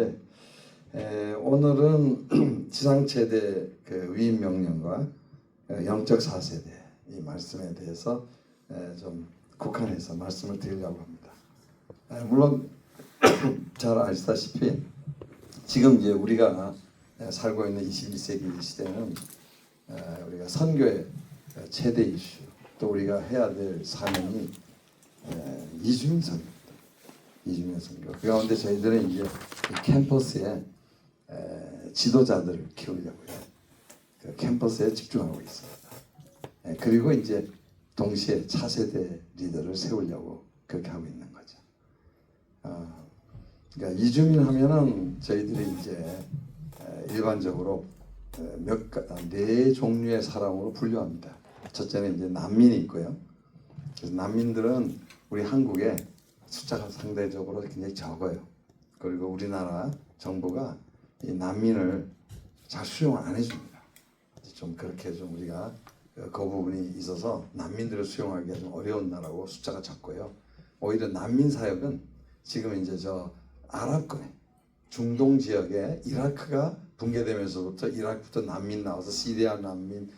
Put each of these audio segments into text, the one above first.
있는데 오늘은 지상 최대 그 위임 명령과 영적 4세대 이 말씀에 대해서 좀 국한해서 말씀을 드리려고 합니다. 물론 잘 아시다시피 지금 이제 우리가 살고 있는 21세기 시대는 우리가 선교의 최대 이슈 또 우리가 해야 될 사명이 이주민 선교입니다. 이주민 선교. 그 가운데 저희들은 이제 캠퍼스에 지도자들을 키우려고요. 그 캠퍼스에 집중하고 있습니다. 그리고 이제 동시에 차세대 리더를 세우려고 그렇게 하고 있는 거죠. 그러니까 이주민 하면은 저희들이 이제 일반적으로 네 종류의 사람으로 분류합니다. 첫째는 이제 난민이 있고요. 그래서 난민들은 우리 한국에 숫자가 상대적으로 굉장히 적어요. 그리고 우리나라 정부가 이 난민을 잘 수용을 안 해줍니다. 좀 그렇게 좀 우리가 그 부분이 있어서 난민들을 수용하기가 좀 어려운 나라고 숫자가 적고요. 오히려 난민 사역은 지금 이제 저 아랍권에 중동 지역에 이라크가 붕괴되면서부터 이라크부터 난민 나와서 시리아 난민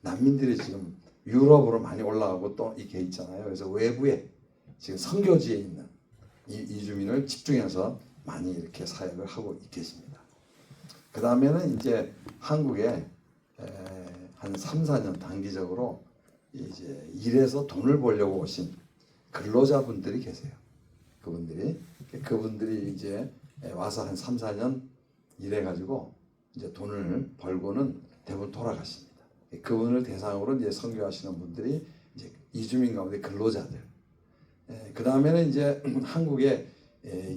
난민들이 지금 유럽으로 많이 올라가고 또 이렇게 있잖아요. 그래서 외부에 지금 선교지에 있는 이주민을 집중해서 많이 이렇게 사역을 하고 계십니다. 그 다음에는 이제 한국에 한 3, 4년 단기적으로 이제 일해서 돈을 벌려고 오신 근로자분들이 계세요. 그분들이 이제 와서 한 3, 4년 일해가지고 이제 돈을 벌고는 대부분 돌아가십니다. 그분을 대상으로 이제 선교하시는 분들이 이제 이주민 가운데 근로자들. 그 다음에는 이제 한국에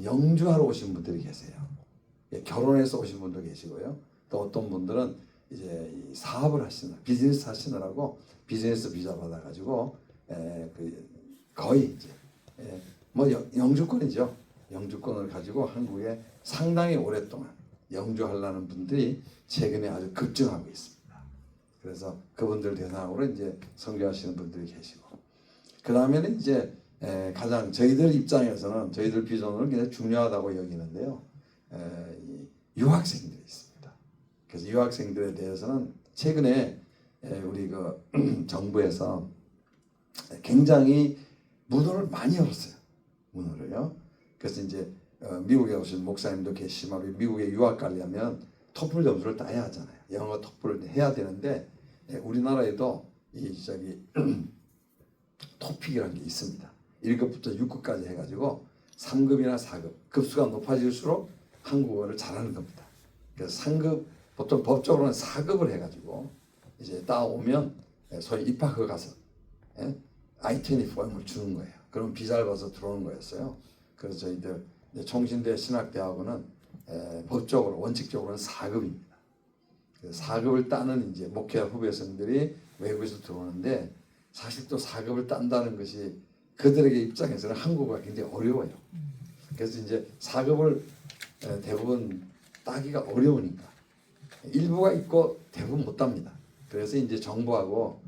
영주하러 오신 분들이 계세요. 결혼해서 오신 분도 계시고요. 또 어떤 분들은 이제 사업을 하시는 비즈니스 하시느라고 비즈니스 비자 받아가지고 거의 이제 뭐 영주권이죠. 영주권을 가지고 한국에 상당히 오랫동안 영주하려는 분들이 최근에 아주 급증하고 있습니다. 그래서 그분들 대상으로 이제 선교하시는 분들이 계시고 그 다음에는 이제 가장 저희들 입장에서는 저희들 비전으로 굉장히 중요하다고 여기는데요. 유학생들이 있습니다. 그래서 유학생들에 대해서는 최근에 우리 그 정부에서 굉장히 문호를 많이 열었어요. 문호를요. 그래서 이제 미국에 오신 목사님도 계시지만 미국에 유학 가려면 토플 점수를 따야 하잖아요. 영어 토플을 해야 되는데 우리나라에도 토픽이라는 게 있습니다. 1급부터 6급까지 해가지고 3급이나 4급 급수가 높아질수록 한국어를 잘하는 겁니다. 그래서 3급 보통 법적으로는 4급을 해가지고 이제 따오면 소위 입학허 가서 I-24을 주는 거예요. 그럼 비자를 받아서 들어오는 거였어요. 그래서 저희들 총신대 신학대학원은 법적으로 원칙적으로는 4급입니다. 4급을 따는 이제 목회자 후배생들이 외국에서 들어오는데 사실 또 4급을 딴다는 것이 그들에게 입장에서는 한국어가 굉장히 어려워요. 그래서 이제 4급을 대부분 따기가 어려우니까 일부가 있고 대부분 못 땁니다. 그래서 이제 정부하고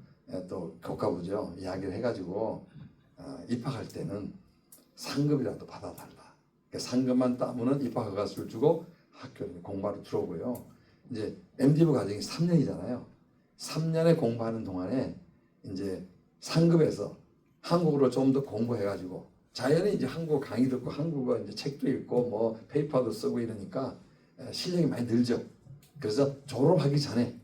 또 교과부죠 이야기를 해가지고 입학할 때는 상급이라도 받아달라. 그러니까 상급만 따면은 입학 허가서를 주고 학교에 공부하러 들어오고요. 이제 MD부 과정이 3년이잖아요. 3년에 공부하는 동안에 이제 상급에서 한국어로 좀 더 공부해가지고 자연히 이제 한국어 강의 듣고 한국어 이제 책도 읽고 뭐 페이퍼도 쓰고 이러니까 실력이 많이 늘죠. 그래서 졸업하기 전에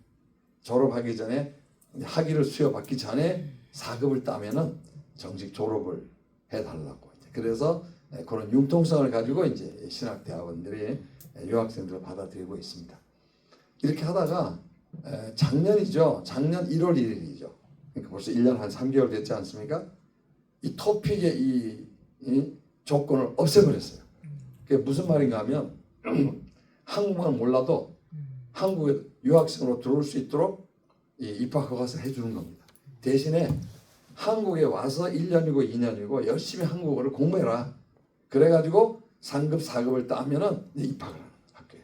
학위를 수여받기 전에 4급을 따면은 정식 졸업을 해달라고. 그래서 그런 융통성을 가지고 이제 신학대학원들이 유학생들을 받아들이고 있습니다. 이렇게 하다가 작년이죠. 작년 1월 1일이죠. 그러니까 벌써 1년 한 3개월 됐지 않습니까? 이 토픽의 이 조건을 없애버렸어요. 그게 무슨 말인가 하면 한국말 몰라도 한국에 유학생으로 들어올 수 있도록 이 입학 허가서를 해주는 겁니다. 대신에 한국에 와서 1년이고 2년이고 열심히 한국어를 공부해라. 그래가지고 3급, 4급을 따면은 입학을 하는 학교에.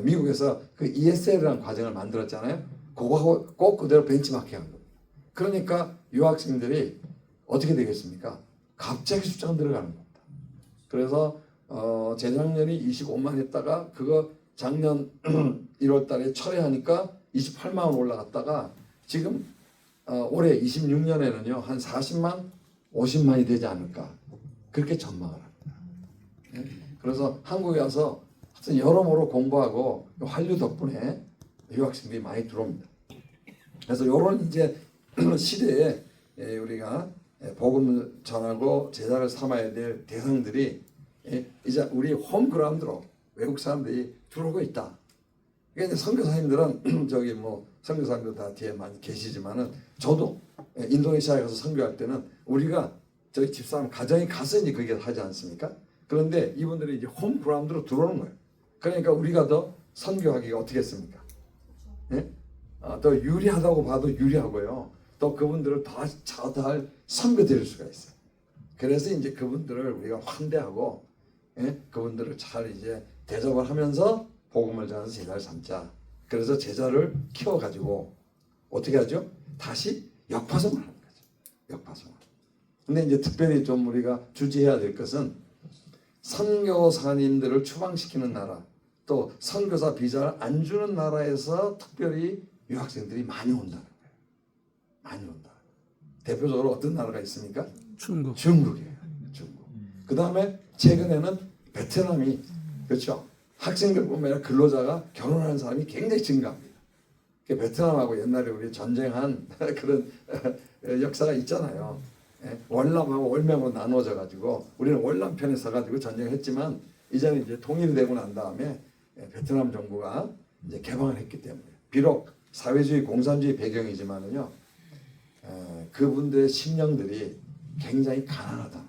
미국에서 그 ESL이라는 과정을 만들었잖아요. 그거하고 꼭 그대로 벤치마킹 한 겁니다. 그러니까 유학생들이 어떻게 되겠습니까? 갑자기 숫자가 늘어가는 겁니다. 그래서 재작년이 25만 했다가 그거 작년 1월 달에 철회하니까 28만 원 올라갔다가 지금 올해 26년에는요 한 40만 50만이 되지 않을까 그렇게 전망을 합니다. 예? 그래서 한국에 와서 하여튼 여러모로 공부하고 한류 덕분에 유학생들이 많이 들어옵니다. 그래서 이런 이제 시대에 우리가 복음을 전하고 제자를 삼아야 될 대상들이 이제 우리 홈그라운드로 외국 사람들이 들어오고 있다. 그러니까 선교사님들은 저기 뭐 선교사님들 다 뒤에 많이 계시지만은 저도 인도네시아에 가서 선교할 때는 우리가 저희 집사람 가정에 가서 이제 그게 하지 않습니까? 그런데 이분들이 이제 홈그라운드로 들어오는 거예요. 그러니까 우리가 더 선교하기가 어떻게 했습니까? 예? 더 유리하다고 봐도 유리하고요. 또 그분들을 더 잘 선교드릴 수가 있어요. 그래서 이제 그분들을 우리가 환대하고 그분들을 잘 이제 대접을 하면서 복음을 전해서 제자를 삼자. 그래서 제자를 키워가지고 어떻게 하죠? 다시 역파송을 하는 거죠. 역파송. 근데 이제 특별히 좀 우리가 주지해야 될 것은 선교사님들을 추방시키는 나라, 또 선교사 비자를 안 주는 나라에서 특별히 유학생들이 많이 온다는 거예요. 많이 온다. 대표적으로 어떤 나라가 있습니까? 중국. 중국이에요. 중국. 그 다음에 최근에는 베트남이 그렇죠. 학생들뿐만 아니라 근로자가 결혼하는 사람이 굉장히 증가합니다. 베트남하고 옛날에 우리 전쟁한 그런 역사가 있잖아요. 월남하고 월명으로 나눠져 가지고 우리는 월남 편에 서가지고 전쟁했지만 이제는 이제 통일되고 난 다음에 베트남 정부가 이제 개방을 했기 때문에 비록 사회주의 공산주의 배경이지만은요 그분들의 심령들이 굉장히 가난하다.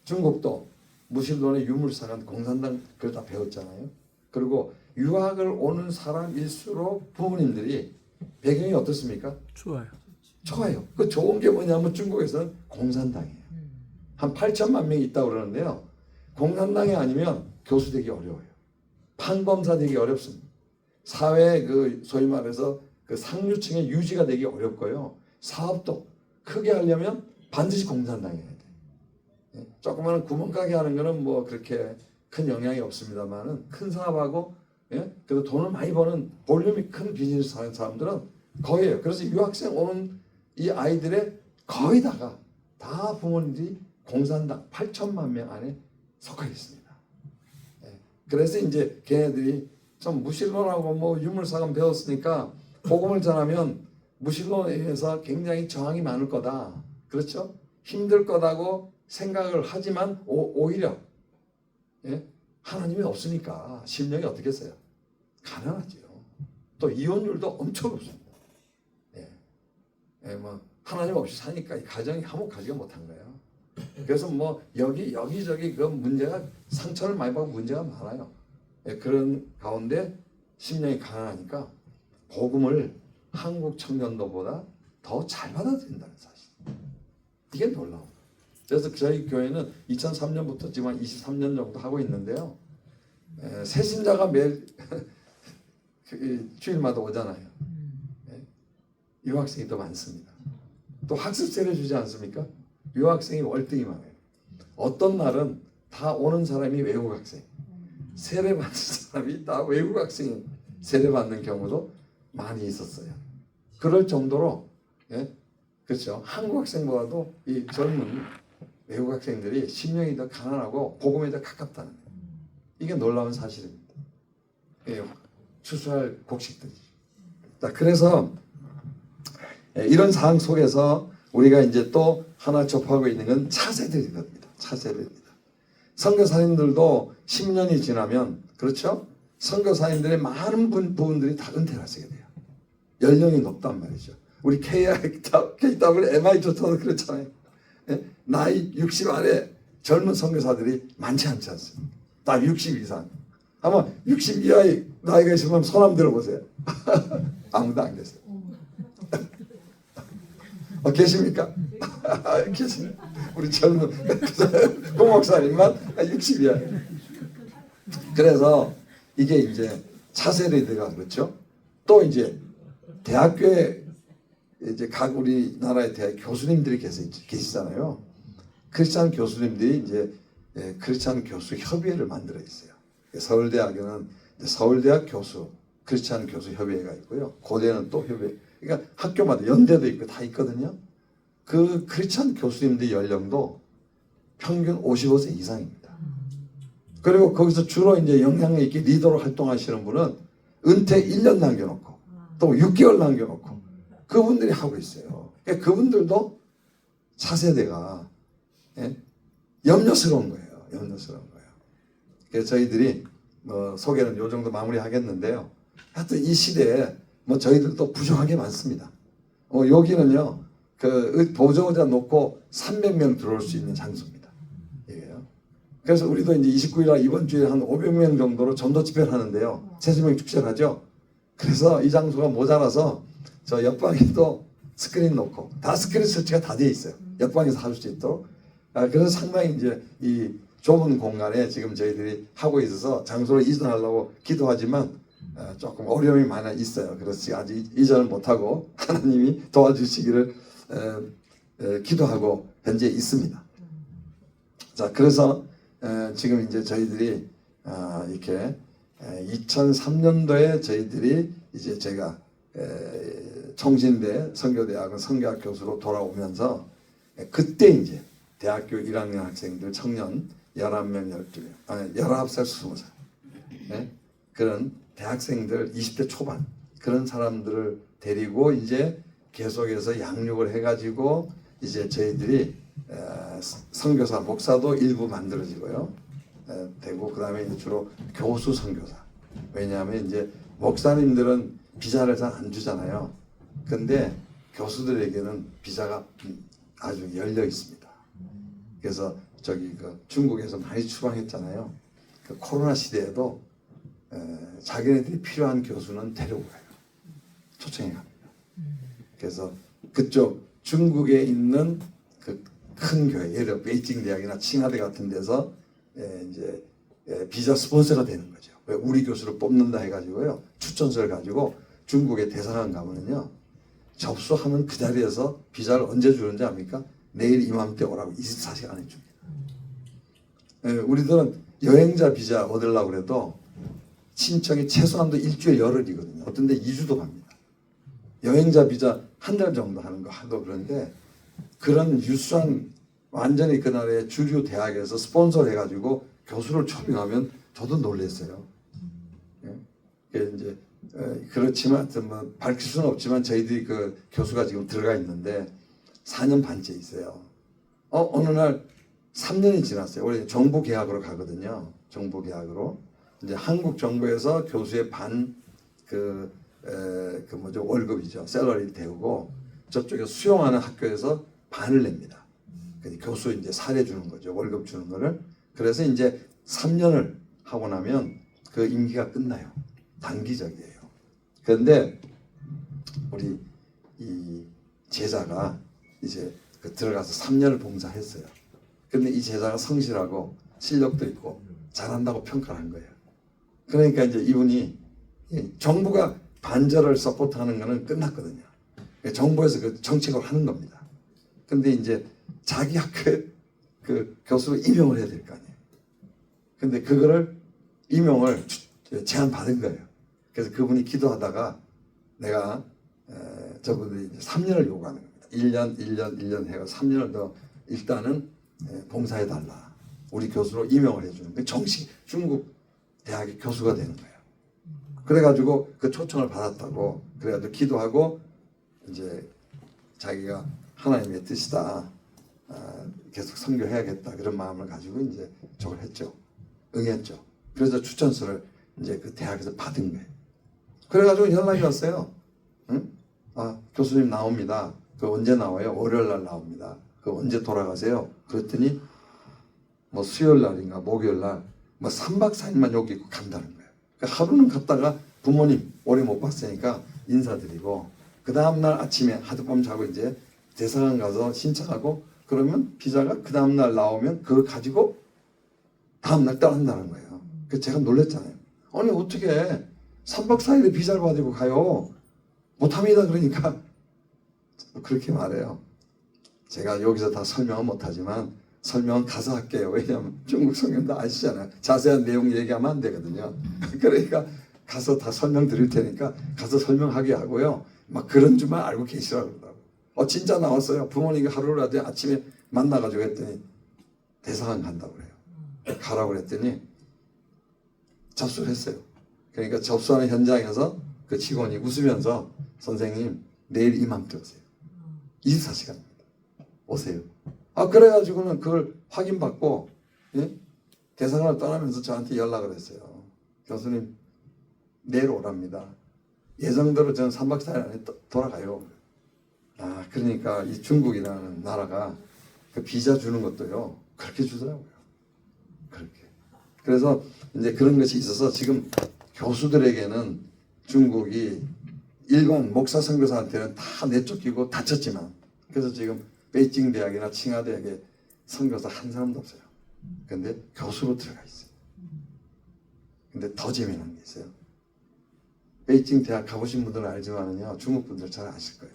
중국도 무신론의 유물상한 공산당 그걸 다 배웠잖아요. 그리고 유학을 오는 사람일수록 부모님들이 배경이 어떻습니까? 좋아요. 좋아요. 그 좋은 게 뭐냐면 중국에서는 공산당이에요. 한 8천만 명이 있다고 그러는데요. 공산당이 아니면 교수 되기 어려워요. 판검사 되기 어렵습니다. 사회 그 소위 말해서 그 상류층의 유지가 되기 어렵고요. 사업도 크게 하려면 반드시 공산당이에요. 조그마한 구멍가게 하는 거는 뭐 그렇게 큰 영향이 없습니다만은 큰 사업하고 그래도 돈을 많이 버는 볼륨이 큰 비즈니스 하는 사람들은 거의예요. 그래서 유학생 오는 이 아이들의 거의 다가 다 부모님들이 공산당 8천만 명 안에 속해 있습니다. 그래서 이제 걔네들이 좀 무신론하고 뭐 유물사관 배웠으니까 복음을 전하면 무신론에 의해서 굉장히 저항이 많을 거다. 그렇죠? 힘들 거다고 생각을 하지만 오히려 하나님이 없으니까 심령이 어떻겠어요? 가난하죠. 또 이혼율도 엄청 높습니다. 뭐 하나님 없이 사니까 이 가정이 화목하지가 못한 거예요. 그래서 뭐 여기저기 그 문제가 상처를 많이 받고 문제가 많아요. 그런 가운데 심령이 가난하니까 복음을 한국 청년도보다 더 잘 받아들인다는 사실. 이게 놀라워요. 그래서 저희 교회는 2003년부터 지금 한 23년 정도 하고 있는데요. 새신자가 매일 주일마다 오잖아요. 유학생이 더 많습니다. 또 학습세를 주지 않습니까? 유학생이 월등히 많아요. 어떤 날은 다 오는 사람이 외국 학생, 세례 받는 사람이 다 외국 학생이 세례 받는 경우도 많이 있었어요. 그럴 정도로 그렇죠. 한국 학생보다도 이 젊은 외국 학생들이 심령이 더 가난하고 복음에 더 가깝다는 거예요. 이게 놀라운 사실입니다. 추수할 곡식들이죠. 자, 그래서 이런 상황 속에서 우리가 이제 또 하나 접하고 있는 건 차세대입니다. 차세대입니다. 선교사님들도 10년이 지나면 그렇죠? 선교사님들의 많은 부분들이 다 은퇴를 하시게 돼요. 연령이 높단 말이죠. 우리 KW, MI조차도 그렇잖아요. 나이 60 아래 젊은 선교사들이 많지 않지 않습니까? 다 60 이상. 아마 60 이하의 나이가 있으면 손 한번 들어보세요. 아무도 안 계세요. 계십니까? 계시네. 우리 젊은 고목사님만 60 이하. 그래서 이게 이제 차세대가 그렇죠. 또 이제 대학교에 이제 각 우리나라의 대학 교수님들이 계시잖아요. 크리스찬 교수님들이 이제 크리스찬 교수 협의회를 만들어 있어요. 서울대학에는 서울대학 교수 크리스찬 교수 협의회가 있고요. 고대는 또 협의회. 그러니까 학교마다 연대도 있고 다 있거든요. 그 크리스찬 교수님들 연령도 평균 55세 이상입니다. 그리고 거기서 주로 이제 영향력 있게 리더로 활동하시는 분은 은퇴 1년 남겨놓고 또 6개월 남겨놓고 그분들이 하고 있어요. 그러니까 그분들도 차세대가 염려스러운 거예요. 염려스러운 거예요. 그래서 저희들이 소개는 요 정도 마무리하겠는데요. 하여튼 이 시대에 저희들도 부족한 게 많습니다. 여기는요, 보조자 놓고 300명 들어올 수 있는 장소입니다. 이게요. 그래서 우리도 이제 29일날 이번 주에 한 500명 정도로 전도 집회를 하는데요. 세수명 축제를 하죠. 그래서 이 장소가 모자라서 저 옆방에 또 스크린 놓고 다 스크린 설치가 다 되어 있어요. 옆방에서 할 수 있도록. 그래서 상당히 이제 이 좁은 공간에 지금 저희들이 하고 있어서 장소를 이전하려고 기도하지만 조금 어려움이 많이 있어요. 그래서 아직 이전을 못하고 하나님이 도와주시기를 기도하고 현재 있습니다. 자, 그래서 지금 이제 저희들이 이렇게 2003년도에 저희들이 이제 제가 청신대 선교대학원 선교학 교수로 돌아오면서 그때 이제 대학교 1학년 학생들 청년 11명, 12명, 19살, 20살 그런 대학생들 20대 초반 그런 사람들을 데리고 이제 계속해서 양육을 해가지고 이제 저희들이 선교사, 목사도 일부 만들어지고요. 되고 그 다음에 주로 교수 선교사. 왜냐하면 이제 목사님들은 비자를 잘 안 주잖아요. 근데 교수들에게는 비자가 아주 열려 있습니다. 그래서 중국에서 많이 추방했잖아요. 그 코로나 시대에도 자기네들이 필요한 교수는 데려오고 가요. 초청해 갑니다. 그래서 그쪽 중국에 있는 그 큰 교회, 예를 들어 베이징 대학이나 칭하대 같은 데서 이제 비자 스폰서가 되는 거죠. 왜 우리 교수를 뽑는다 해가지고요. 추천서를 가지고 중국에 대사관 가면은요. 접수하면 그 자리에서 비자를 언제 주는지 압니까? 내일 이맘때 오라고 24시간 안에 줍니다. 우리들은 여행자 비자 얻으려고 그래도 신청이 최소한도 일주일 열흘이거든요. 어떤 데 2주도 갑니다. 여행자 비자 한 달 정도 하는 거 하도 그런데 그런 유수한 완전히 그 나라의 주류 대학에서 스폰서를 해가지고 교수를 초빙하면 저도 놀랐어요. 이제 그렇지만 뭐 밝힐 수는 없지만 저희들이 그 교수가 지금 들어가 있는데 4년 반째 있어요. 어느 날 3년이 지났어요. 원래 정부 계약으로 가거든요. 정부 계약으로 이제 한국 정부에서 교수의 반 월급이죠. 샐러리를 태우고 저쪽에 수용하는 학교에서 반을 냅니다. 교수 이제 사례 주는 거죠. 월급 주는 거를. 그래서 이제 3년을 하고 나면 그 임기가 끝나요. 단기적이에요. 그런데 우리 이 제자가 이제 들어가서 3년을 봉사했어요. 그런데 이 제자가 성실하고 실력도 있고 잘한다고 평가를 한 거예요. 그러니까 이제 이분이 정부가 반절을 서포트하는 거는 끝났거든요. 정부에서 그 정책을 하는 겁니다. 근데 이제 자기 학교에 그 교수로 임용을 해야 될 거 아니에요. 근데 그거를 임용을 제안받은 거예요. 그래서 그분이 기도하다가 내가 저분들이 이제 3년을 요구하는 겁니다. 1년 해가 3년을 더 일단은 봉사해달라. 우리 교수로 임용을 해주는 거예요. 정식 중국 대학의 교수가 되는 거예요. 그래가지고 그 초청을 받았다고 그래가지고 기도하고 이제 자기가 하나님의 뜻이다. 계속 선교해야겠다. 그런 마음을 가지고 이제 저걸 했죠. 응했죠. 그래서 추천서를 이제 그 대학에서 받은 거예요. 그래가지고 연락이 왔어요. 응? 교수님 나옵니다. 그 언제 나와요? 월요일 날 나옵니다. 그 언제 돌아가세요? 그랬더니 뭐 수요일 날인가 목요일 날 뭐 3박 4일만 여기 있고 간다는 거예요. 그러니까 하루는 갔다가 부모님 오래 못 봤으니까 인사드리고 그 다음날 아침에 하룻밤 자고 이제 대사관 가서 신청하고 그러면 비자가 그 다음날 나오면 그걸 가지고 다음날 떠난다는 거예요. 그래서 제가 놀랐잖아요. 아니 어떻게 3박 4일에 비자를 가지고 가요? 못합니다. 그러니까 그렇게 말해요. 제가 여기서 다 설명은 못하지만 설명은 가서 할게요. 왜냐하면 중국 성경도 아시잖아요. 자세한 내용 얘기하면 안 되거든요. 그러니까 가서 다 설명드릴 테니까 가서 설명하게 하고요. 막 그런 줄만 알고 계시라고 그러더라고요. 진짜 나왔어요. 부모님이 하루라도 아침에 만나가지고 했더니 대사관 간다고 그래요. 가라고 그랬더니 접수를 했어요. 그러니까 접수하는 현장에서 그 직원이 웃으면서 선생님 내일 이맘때 오세요. 24시간입니다. 오세요. 그래가지고는 그걸 확인받고 대사관을 떠나면서 저한테 연락을 했어요. 교수님 내일 오랍니다. 예정대로 저는 3박 4일 안에 돌아가요. 그러니까 이 중국이라는 나라가 그 비자 주는 것도요 그렇게 주더라고요. 그렇게. 그래서 이제 그런 것이 있어서 지금 교수들에게는 중국이 일반 목사 선교사한테는 다 내쫓기고 다쳤지만, 그래서 지금 베이징 대학이나 칭화 대학에 선교사 한 사람도 없어요. 근데 교수로 들어가 있어요. 근데 더 재미난 게 있어요. 베이징 대학 가보신 분들은 알지만은요, 중국 분들 잘 아실 거예요.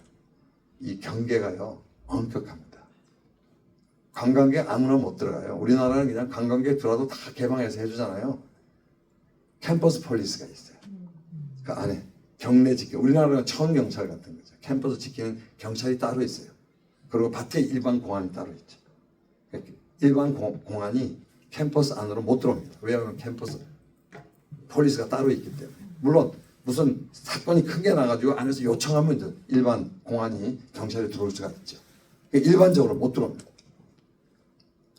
이 경계가요 엄격합니다. 관광객 아무나 못 들어가요. 우리나라는 그냥 관광객 들어와도 다 개방해서 해주잖아요. 캠퍼스 폴리스가 있어요. 그 안에 경내 지켜. 우리나라는 청경찰 같은 거죠. 캠퍼스 지키는 경찰이 따로 있어요. 그리고 밖에 일반 공안이 따로 있죠. 일반 공안이 캠퍼스 안으로 못 들어옵니다. 왜냐하면 캠퍼스 폴리스가 따로 있기 때문에. 물론 무슨 사건이 큰 게 나가지고 안에서 요청하면 이제 일반 공안이 경찰이 들어올 수가 있죠. 일반적으로 못 들어옵니다.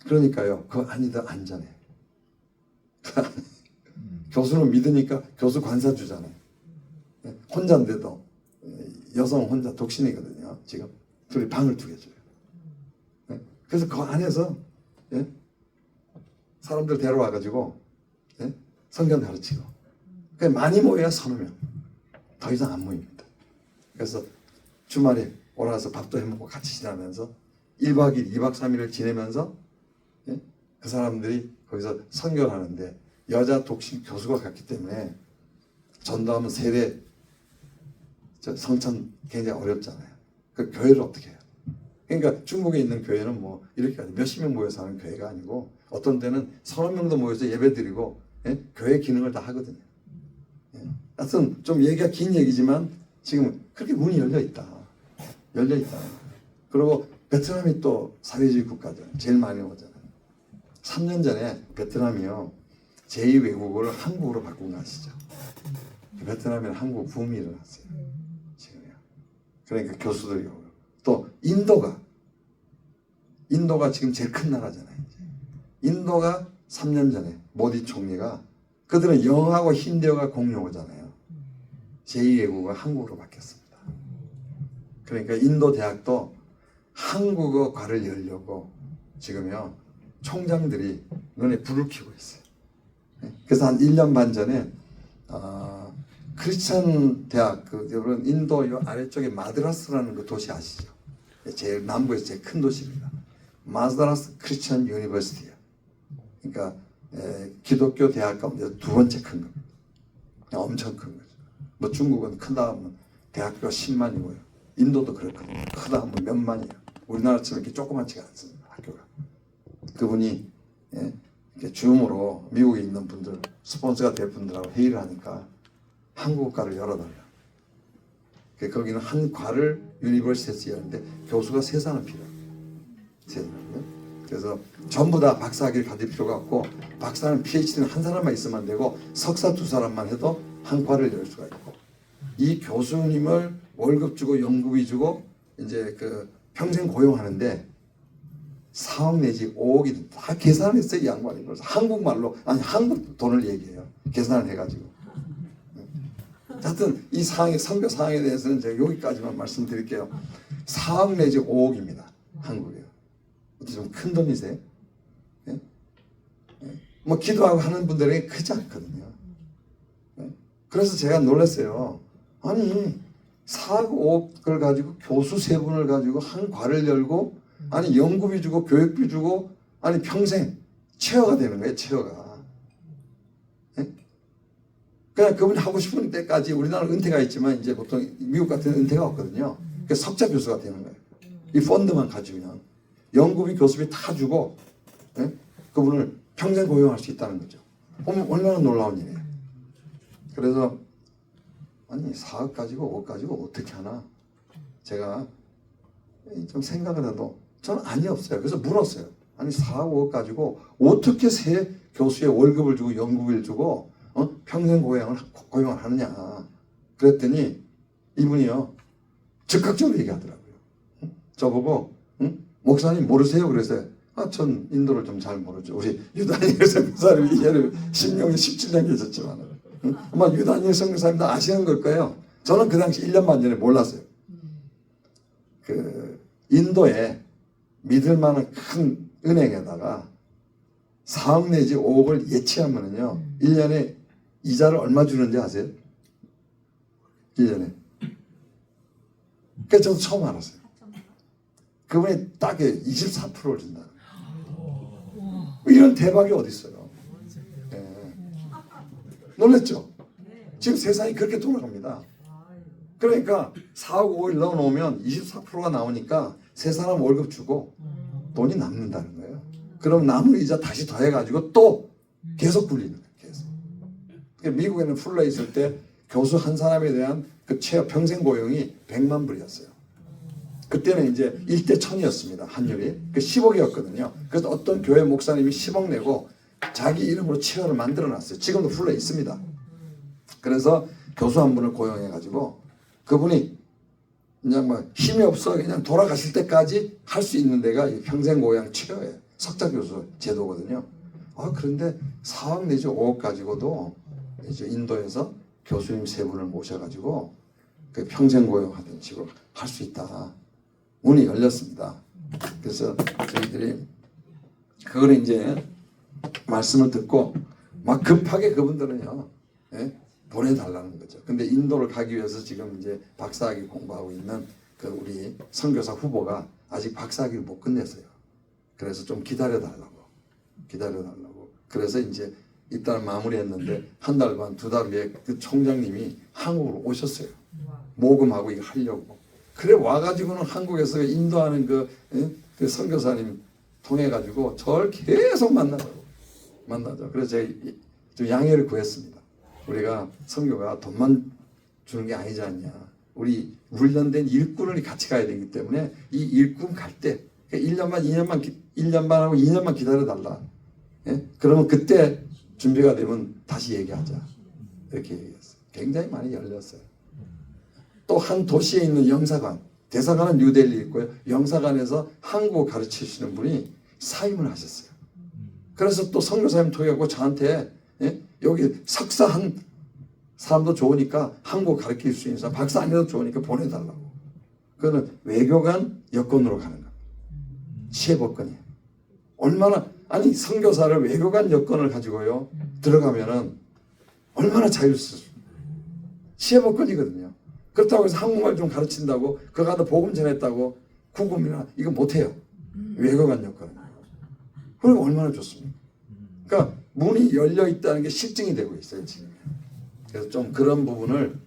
그러니까요, 그 안이 더 안전해. 교수는 믿으니까 교수 관사 주잖아요. 혼자인데도 여성 혼자 독신이거든요. 지금 둘이 방을 2개 줘요. 그래서 그 안에서 사람들 데려와가지고 성경 가르치고, 많이 모여야 3명, 더 이상 안 모입니다. 그래서 주말에 오라서 밥도 해먹고 같이 지내면서 1박 2일, 2박 3일을 지내면서 그 사람들이 거기서 선교를 하는데, 여자 독신 교수가 갔기 때문에 전도하면 세례 성찬 굉장히 어렵잖아요. 그 교회를 어떻게 해요? 그러니까 중국에 있는 교회는 뭐 이렇게 몇십 명 모여서 하는 교회가 아니고, 어떤 때는 30명도 모여서 예배 드리고 교회 기능을 다 하거든요. 하여튼 좀 얘기가 긴 얘기지만 지금 그렇게 문이 열려 있다. 열려 있다. 그리고 베트남이 또 사회주의 국가죠. 제일 많이 오잖아요. 3년 전에 베트남이요 제2외국어를 한국어로 바꾼 거 아시죠? 베트남에는 한국 붐이 일어났어요. 지금요. 그러니까 교수들이 오고. 또 인도가 지금 제일 큰 나라잖아요. 인도가 3년 전에 모디 총리가, 그들은 영어하고 힌디어가 공용어잖아요. 제2외국어가 한국어로 바뀌었습니다. 그러니까 인도 대학도 한국어과를 열려고 지금요 총장들이 눈에 불을 켜고 있어요. 그래서 한 1년 반 전에 크리스천 대학, 여러분 인도 요 아래쪽에 마드라스라는 그 도시 아시죠? 제일 남부에서 제일 큰 도시입니다. 마드라스 크리스천 유니버시티예요. 그러니까 기독교 대학 가운데 2번째 큰 겁니다. 엄청 큰 거죠. 뭐 중국은 크다 하면 대학교가 10만이고요. 인도도 그렇거든요. 크다 하면 몇 만이에요. 우리나라처럼 이렇게 조그맣지가 않습니다. 학교가. 그분이 이렇게 줌으로 미국에 있는 분들, 스폰서가 될 분들하고 회의를 하니까 한국과를 열어달라. 거기는 한 과를 유니버시티에서 열는데 교수가 3사람 필요해요. 3사람이요. 그래서 전부 다 박사학위를 가질 필요가 없고, 박사는 PhD는 한 사람만 있으면 안 되고 석사 2사람만 해도 한 과를 열 수가 있고, 이 교수님을 월급 주고 연구비 주고 이제 그 평생 고용하는데 4억 내지 5억이 다 계산했어요. 이 양반이. 그래서 한국말로, 아니 한국 돈을 얘기해요. 계산을 해가지고. 하여튼 이 상황, 선교 상황에 대해서는 제가 여기까지만 말씀드릴게요. 4억 내지 5억입니다. 한국이요. 어떻게 좀 큰 돈이세요? 뭐 기도하고 하는 분들에게 크지 않거든요. 그래서 제가 놀랐어요. 아니 4억 5억을 가지고 교수 3분을 가지고 한 과를 열고, 아니 연구비 주고 교육비 주고, 아니 평생 체어가 되는 거예요. 체어가. 그냥 그분이 하고 싶은 때까지. 우리나라는 은퇴가 있지만 이제 보통 미국 같은 은퇴가 없거든요. 그러니까 석자 교수가 되는 거예요. 이 펀드만 가지면 연구비 교수비 다 주고 예? 그분을 평생 고용할 수 있다는 거죠. 얼마나 놀라운 일이에요. 그래서 아니 4억 가지고 5억 가지고 어떻게 하나 제가 좀 생각을 해도 저는 아니 없어요. 그래서 물었어요. 아니 4억 5억 가지고 어떻게 새 교수의 월급을 주고 연구비를 주고 평생 고용을 하느냐. 그랬더니 이분이요 즉각적으로 얘기하더라고요. 저보고 목사님 모르세요? 그래서 전 인도를 좀 잘 모르죠. 우리 유다니엘 선교사님이 16년 17년 계셨지만 아마 유다니엘 선교사님도 아시는 걸 거예요. 저는 그 당시 1년 반 전에 몰랐어요. 그 인도에 믿을 만한 큰 은행에다가 4억 내지 5억을 예치하면은요 1년에 이자를 얼마 주는지 아세요? 1년에. 그래서 저도 처음 알았어요. 그분이 딱 24%를 준다. 이런 대박이 어디 있어요? 네. 놀랬죠? 지금 세상이 그렇게 돌아갑니다. 그러니까 4억 5억 넣어놓으면 24%가 나오니까 세 사람 월급 주고 돈이 남는다는 거예요. 그럼 남은 이자 다시 더해가지고 또 계속 굴리는 거예요. 계속. 그러니까 미국에는 풀러 있을 때 교수 한 사람에 대한 그 최저 평생 고용이 100만 불이었어요. 그때는 이제 1대 1000이었습니다. 환율이. 그 10억이었거든요. 그래서 어떤 교회 목사님이 10억 내고 자기 이름으로 체어를 만들어 놨어요. 지금도 풀러 있습니다. 그래서 교수 한 분을 고용해가지고 그분이 그냥 뭐 힘이 없어 그냥 돌아가실 때까지 할 수 있는 데가 평생 고용 체어예요. 석자 교수 제도거든요. 그런데 4억 내지 5억 가지고도 이제 인도에서 교수님 3분을 모셔가지고 그 평생 고용하던 식으로 할 수 있다. 문이 열렸습니다. 그래서 저희들이 그걸 이제 말씀을 듣고 막 급하게 그분들은요 보내달라는 거죠. 근데 인도를 가기 위해서 지금 이제 박사학위 공부하고 있는 그 우리 선교사 후보가 아직 박사학위를 못 끝냈어요. 그래서 좀 기다려달라고. 그래서 이제 일단 마무리했는데 한 달 반, 2달 후에 그 총장님이 한국으로 오셨어요. 모금하고 이거 하려고. 그래 와가지고는 한국에서 인도하는 그 선교사님 통해가지고 저를 계속 만나죠. 그래서 제가 좀 양해를 구했습니다. 우리가 선교가 돈만 주는 게 아니지 않냐. 우리 훈련된 일꾼을 같이 가야 되기 때문에 이 일꾼 갈 때 1년 반하고 2년만 기다려달라. 예? 그러면 그때 준비가 되면 다시 얘기하자. 이렇게 얘기했어요. 굉장히 많이 열렸어요. 또 한 도시에 있는 영사관, 대사관은 뉴델리에 있고요. 영사관에서 한국어 가르치시는 분이 사임을 하셨어요. 그래서 또 선교사님 통해서 저한테 여기 석사한 사람도 좋으니까 한국어 가르칠 수 있는 사람, 박사 아니어도 좋으니까 보내달라고. 그거는 외교관 여건으로 가는 겁니다. 시혜복권이에요. 얼마나 아니 선교사를 외교관 여건을 가지고요 들어가면은 얼마나 자유스러워. 시혜복권이거든요. 그렇다고 해서 한국말 좀 가르친다고 그거 가다 복음 전했다고 구금이나 이거 못해요. 외교관 여건. 그리고 얼마나 좋습니까? 그러니까 문이 열려 있다는 게 실증이 되고 있어요 지금. 그래서 좀 그런 부분을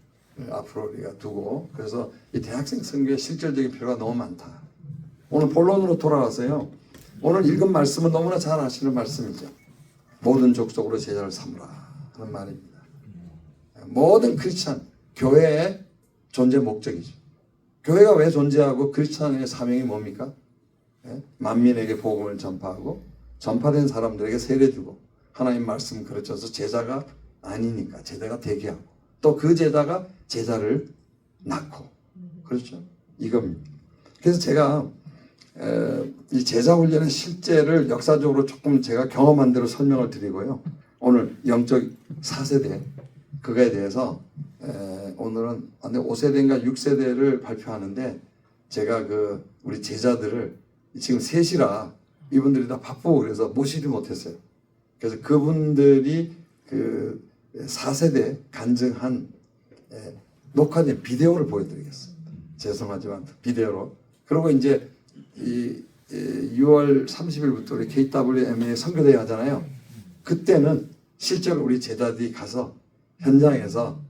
앞으로 우리가 두고 그래서 이 대학생 선교의 실질적인 필요가 너무 많다. 오늘 본론으로 돌아와서요. 오늘 읽은 말씀은 너무나 잘 아시는 말씀이죠. 모든 족속으로 제자를 삼으라 하는 말입니다. 모든 크리스찬 교회의 존재 목적이죠. 교회가 왜 존재하고 크리스찬의 사명이 뭡니까? 만민에게 복음을 전파하고 전파된 사람들에게 세례 주고 하나님 말씀 가르쳐서 제자가 아니니까 제자가 되게 하고 또 그 제자가 제자를 낳고 그렇죠. 이겁니다. 그래서 제가 이 제자 훈련의 실제를 역사적으로 조금 제가 경험한 대로 설명을 드리고요. 오늘 영적 4세대 그거에 대해서 오늘은 5세대인가 6세대를 발표하는데 제가 그 우리 제자들을 지금 셋이라 이분들이 다 바쁘고 그래서 모시지 못했어요. 그래서 그분들이 그 4세대 간증한 녹화된 비디오를 보여드리겠습니다. 죄송하지만 비디오로. 그리고 이제 이 6월 30일부터 우리 KWMA 선교대회 하잖아요. 그때는 실제로 우리 제자들이 가서 현장에서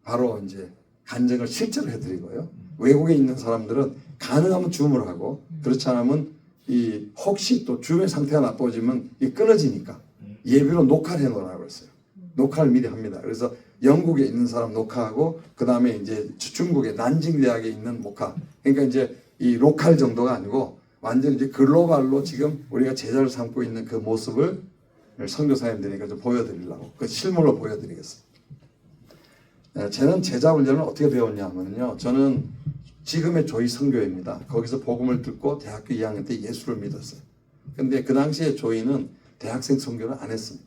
바로 이제 간증을 실제로 해드리고요. 외국에 있는 사람들은 가능하면 줌을 하고 그렇지 않으면 이 혹시 또 주변 상태가 나빠지면 이 끊어지니까 예비로 녹화를 해놓으라고 했어요. 녹화를 미리 합니다. 그래서 영국에 있는 사람 녹화하고 그 다음에 이제 중국의 난징 대학에 있는 녹화. 그러니까 이제 이 로컬 정도가 아니고 완전 이제 글로벌로 지금 우리가 제자를 삼고 있는 그 모습을 선교사님들이니까 좀 보여드리려고 그 실물로 보여드리겠습니다. 저는 제자 훈련을 어떻게 배웠냐면요. 저는 지금의 조이 선교회입니다. 거기서 복음을 듣고 대학교 2학년 때 예수를 믿었어요. 근데 그 당시에 조이는 대학생 선교를 안 했습니다.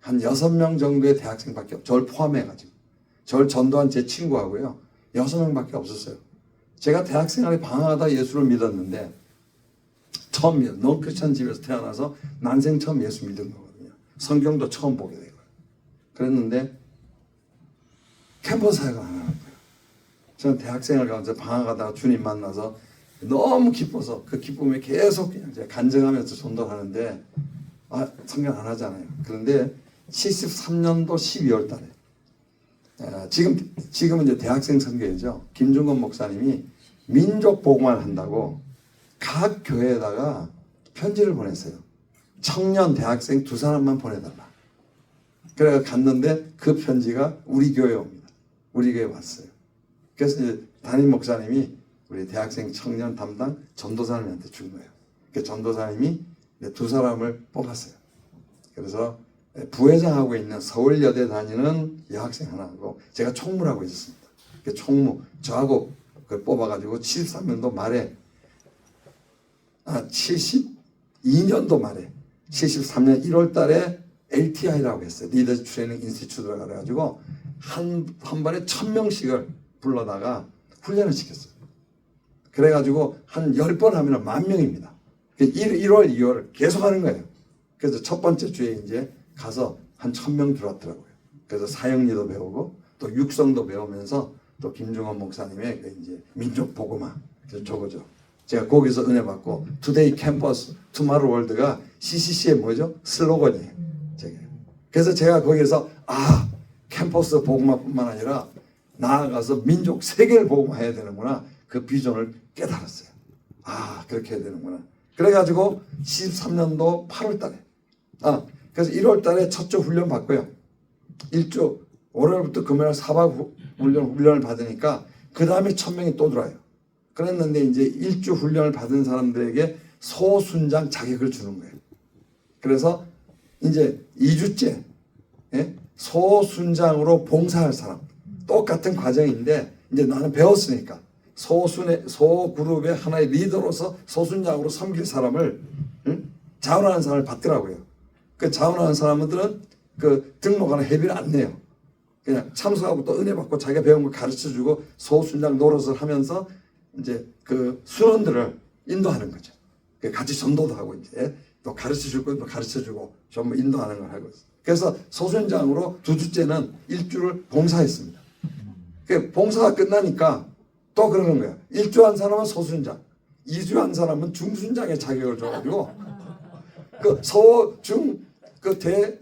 한 6명 정도의 대학생밖에 저를 포함해가지고 저를 전도한 제 친구하고요 6명밖에 없었어요. 제가 대학생활에 방황하다 예수를 믿었는데 처음 믿은 넌크리스천 집에서 태어나서 난생 처음 예수 믿은 거거든요. 성경도 처음 보게 된 거예요. 그랬는데 캠퍼스 사역을 안 하는 거예요. 저는 대학생활 가면서 방황하다가 주님 만나서 너무 기뻐서 그 기쁨에 계속 그냥 제가 간증하면서 전도를 하는데 성경 안 하잖아요. 그런데 73년도 12월 달에 지금은 이제 대학생 선교회죠. 김중건 목사님이 민족 복음을 한다고 각 교회에다가 편지를 보냈어요. 청년 대학생 2사람만 보내달라. 그래서 갔는데 그 편지가 우리 교회에 옵니다. 우리 교회에 왔어요. 그래서 이제 담임 목사님이 우리 대학생 청년 담당 전도사님한테 준 거예요. 그 전도사님이 2사람을 뽑았어요. 그래서 부회장하고 있는 서울여대 다니는 여학생 하나하고 제가 총무라고 있었습니다. 그 총무 저하고 그걸 뽑아가지고 73년도 말에 72년도 말에 73년 1월 달에 LTI라고 했어요. 리더 트레이닝 인스티튜트라고 그래가지고 한 번에 1000명씩을 불러다가 훈련을 시켰어요. 그래가지고 한 10번 하면 10,000명입니다. 1월, 2월 계속 하는 거예요. 그래서 첫 번째 주에 이제 가서 한 1,000명 들어왔더라고요. 그래서 사형리도 배우고 또 육성도 배우면서 또 김중원 목사님의 그 이제 민족 복음화 저거죠. 제가 거기서 은혜 받고 Today Campus Tomorrow World가 CCC의 뭐죠? 슬로건이에요. 그래서 제가 거기서 캠퍼스 복음화뿐만 아니라 나아가서 민족 세계를 복음화해야 되는구나. 그 비전을 깨달았어요. 그렇게 해야 되는구나. 그래가지고 73년도 8월 달에 그래서 1월 달에 첫 주 훈련 받고요. 1주 월요일부터 금요일 4박 훈련을 받으니까 그 다음에 1,000명이 또 들어와요. 그랬는데 이제 1주 훈련을 받은 사람들에게 소순장 자격을 주는 거예요. 그래서 이제 2주째 소순장으로 봉사할 사람 똑같은 과정인데 이제 나는 배웠으니까 소그룹의 하나의 리더로서 소순장으로 섬길 사람을 자원하는 사람을 받더라고요. 그 자원하는 사람들은 그 등록하는 회비를 안 내요. 그냥 참석하고 또 은혜 받고 자기가 배운 걸 가르쳐주고 소순장 노릇을 하면서 이제 그 순원들을 인도하는 거죠. 같이 전도도 하고 이제 또 가르쳐줄 것도 가르쳐주고 전부 인도하는 걸 하고 있어요. 그래서 소순장으로 2주째는 1주를 봉사했습니다. 그 봉사가 끝나니까 또 그러는 거야. 1주 한 사람은 소순장, 2주 한 사람은 중순장의 자격을 줘가지고 그 대연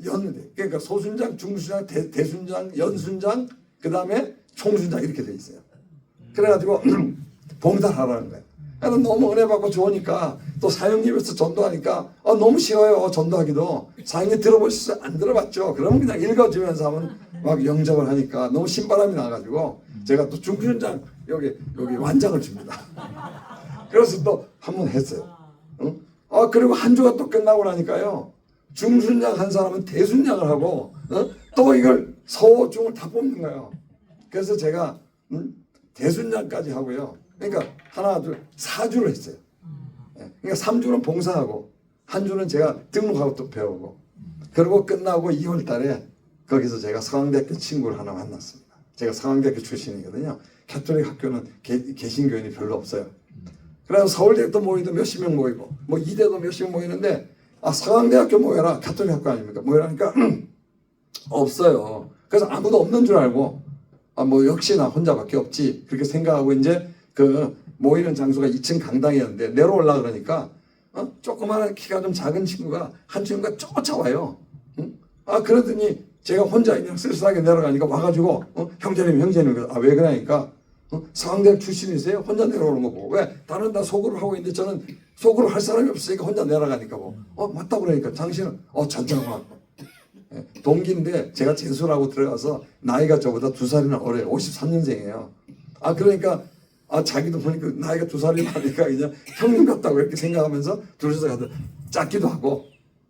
그러니까 소순장, 중순장, 대순장, 연순장, 그 다음에 총순장 이렇게 돼 있어요. 그래가지고 봉사하라는 거예요. 나는 너무 은혜 받고 좋으니까 또 사형님에서 전도하니까 너무 쉬워요. 전도하기도. 사형님 들어보셨어요? 안 들어봤죠? 그러면 그냥 읽어주면서 하면 막 영접을 하니까 너무 신바람이 나가지고 제가 또 중순장 여기 완장을 줍니다. 그래서 또 한 번 했어요. 그리고 한 주가 또 끝나고 나니까요. 중순장 한 사람은 대순장을 하고 또 이걸 소중을 다 뽑는 거예요. 그래서 제가 대순장까지 하고요. 그러니까 하나, 둘, 4주를 했어요. 그러니까 3주는 봉사하고 한 주는 제가 등록하고 또 배우고 그리고 끝나고 2월 달에 거기서 제가 서강대학교 친구를 하나 만났습니다. 제가 서강대학교 출신이거든요. 가톨릭 학교는 개신교인이 별로 없어요. 그래서 서울대도 모이도 몇십 명 모이고 뭐 이대도 몇십 명 모이는데 서강대학교 모여라. 가톨릭 학교 아닙니까? 모여라니까 없어요. 그래서 아무도 없는 줄 알고 뭐 역시 나 혼자밖에 없지 그렇게 생각하고 이제 그 모이는 장소가 2층 강당이었는데 내려올라 그러니까 조그마한 키가 좀 작은 친구가 한 친구가 쫓아와요. 그러더니 제가 혼자 그냥 쓸쓸하게 내려가니까 와가지고 형제님 왜 그러니까 서강대학 출신이세요? 혼자 내려오는 거고. 왜? 다른 다 소구를 하고 있는데 저는 소구를 할 사람이 없으니까 혼자 내려가니까 뭐. 맞다 그러니까 당신은 전장관. 동기인데 제가 재수하고 들어가서 나이가 저보다 2살이나 어려요. 53년생이에요. 그러니까 자기도 보니까 나이가 2살이 많으니까 그냥 형님 같다고 이렇게 생각하면서 둘이서 가서 짰기도 하고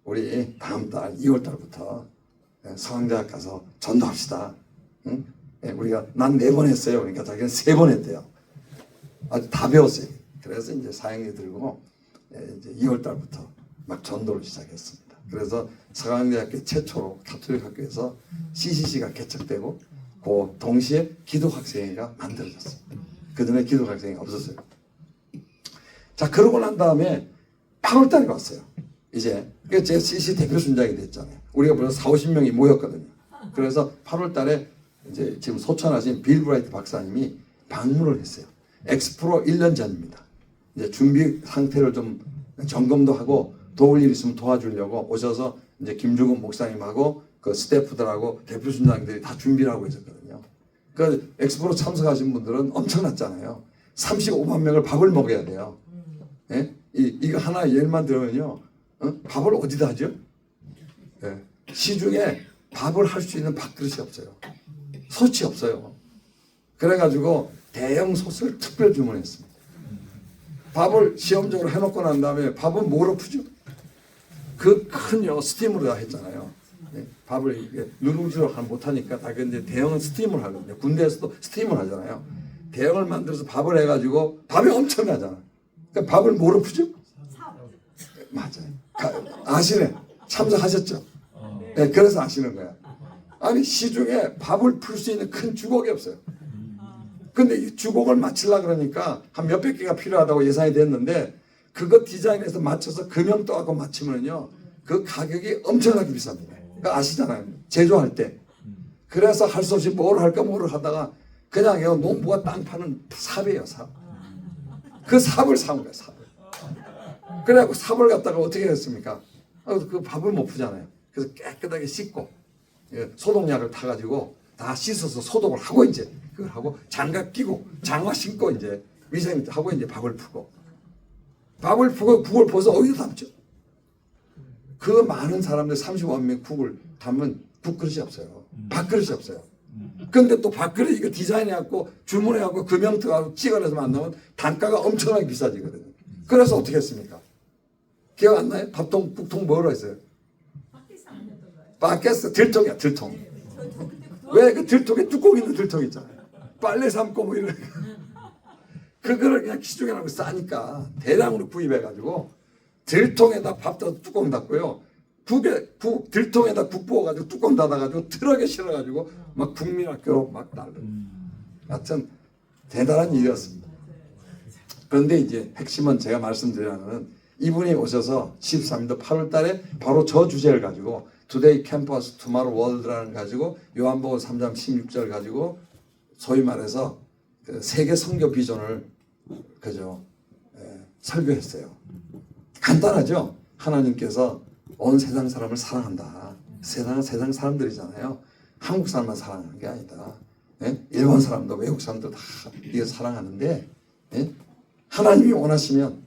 우리 다음 달 2월 달부터 서강대학 가서 전도합시다. 응? 우리가 난 4번 했어요. 그러니까 자기는 3번 했대요. 아주 다 배웠어요. 그래서 이제 사형이 들고 이제 2월 달부터 막 전도를 시작했습니다. 그래서 서강대학교 최초로 가톨릭 학교에서 CCC가 개척되고 그 동시에 기독학생회가 만들어졌습니다. 그 전에 기독학생회가 없었어요. 자, 그러고 난 다음에 8월 달에 왔어요. 이제 제가 CCC 대표 순장이 됐잖아요. 우리가 벌써 40-50명이 모였거든요. 그래서 8월 달에 이제 지금 소천하신 빌 브라이트 박사님이 방문을 했어요. 엑스프로 1년 전입니다. 이제 준비 상태를 좀 점검도 하고 도울 일 있으면 도와주려고 오셔서 이제 김주근 목사님하고 그 스태프들하고 대표 순장들이 다 준비를 하고 있었거든요. 그 엑스프로 참석하신 분들은 엄청났잖아요. 35만 명을 밥을 먹여야 돼요. 예? 이거 하나 예만 들으면요, 밥을 어디다 하죠? 예. 시중에 밥을 할 수 있는 밥그릇이 없어요. 솥이 없어요. 그래가지고 대형 솥을 특별 주문했습니다. 밥을 시험적으로 해놓고 난 다음에 밥은 뭐로 푸죠? 그 큰요 스팀으로 다 했잖아요. 네, 밥을 누룽지로 못하니까 다 근데 대형은 스팀을 하거든요. 군대에서도 스팀을 하잖아요. 대형을 만들어서 밥을 해가지고 밥이 엄청나잖아. 그러니까 밥을 뭐로 푸죠? 맞아요. 아시네. 참석하셨죠? 네, 그래서 아시는 거야. 아니 시중에 밥을 풀 수 있는 큰 주걱이 없어요. 근데 이 주걱을 맞추려고 그러니까 한 몇백 개가 필요하다고 예상이 됐는데 그거 디자인해서 맞춰서 금형 떠갖고 맞추면요 그 가격이 엄청나게 비쌉니다. 그러니까 아시잖아요. 제조할 때. 그래서 할 수 없이 뭘 할까 하다가 그냥 농부가 땅 파는 삽이에요. 삽. 그 삽을 사온 거예요. 삽을. 그래갖고 삽을 갖다가 어떻게 했습니까? 그 밥을 못 푸잖아요. 그래서 깨끗하게 씻고 소독약을 타가지고 다 씻어서 소독을 하고 이제 그걸 하고 장갑 끼고 장화 신고 이제 위생하고 이제 밥을 푸고 국을 벗어 어디다 담죠? 그 많은 사람들 35만 명 국을 담은 국그릇이 없어요. 밥그릇이 없어요. 근데 또 밥그릇 이거 디자인해갖고 주문해갖고 금형 들어가고 찍어내서 만나면 단가가 엄청나게 비싸지거든요. 그래서 어떻게 했습니까? 기억 안 나요? 밥통, 국통 뭐로 했어요? 바켓스 들통이야, 들통. 왜 그 들통에 뚜껑 있는 들통 있잖아요. 빨래 삶고 뭐 이런. 그거를 그냥 시중에 나고 싸니까 대량으로 구입해가지고 들통에다 밥 닫아 뚜껑 닫고요. 들통에다 국 부어가지고 뚜껑 닫아가지고 트럭에 실어가지고 막 국민학교로 막 날려. 하여튼 대단한 일이었습니다. 그런데 이제 핵심은 제가 말씀드리는 이분이 오셔서 13년도 8월 달에 바로 저 주제를 가지고 Today Campus Tomorrow World라는 가지고 요한복음 3장 16절 가지고 소위 말해서 그 세계 선교 비전을 그죠 설교했어요. 간단하죠. 하나님께서 온 세상 사람을 사랑한다. 세상은 세상 사람들이잖아요. 한국 사람만 사랑하는 게 아니다. 일본 사람도 외국 사람도 다 이거 사랑하는데 하나님이 원하시면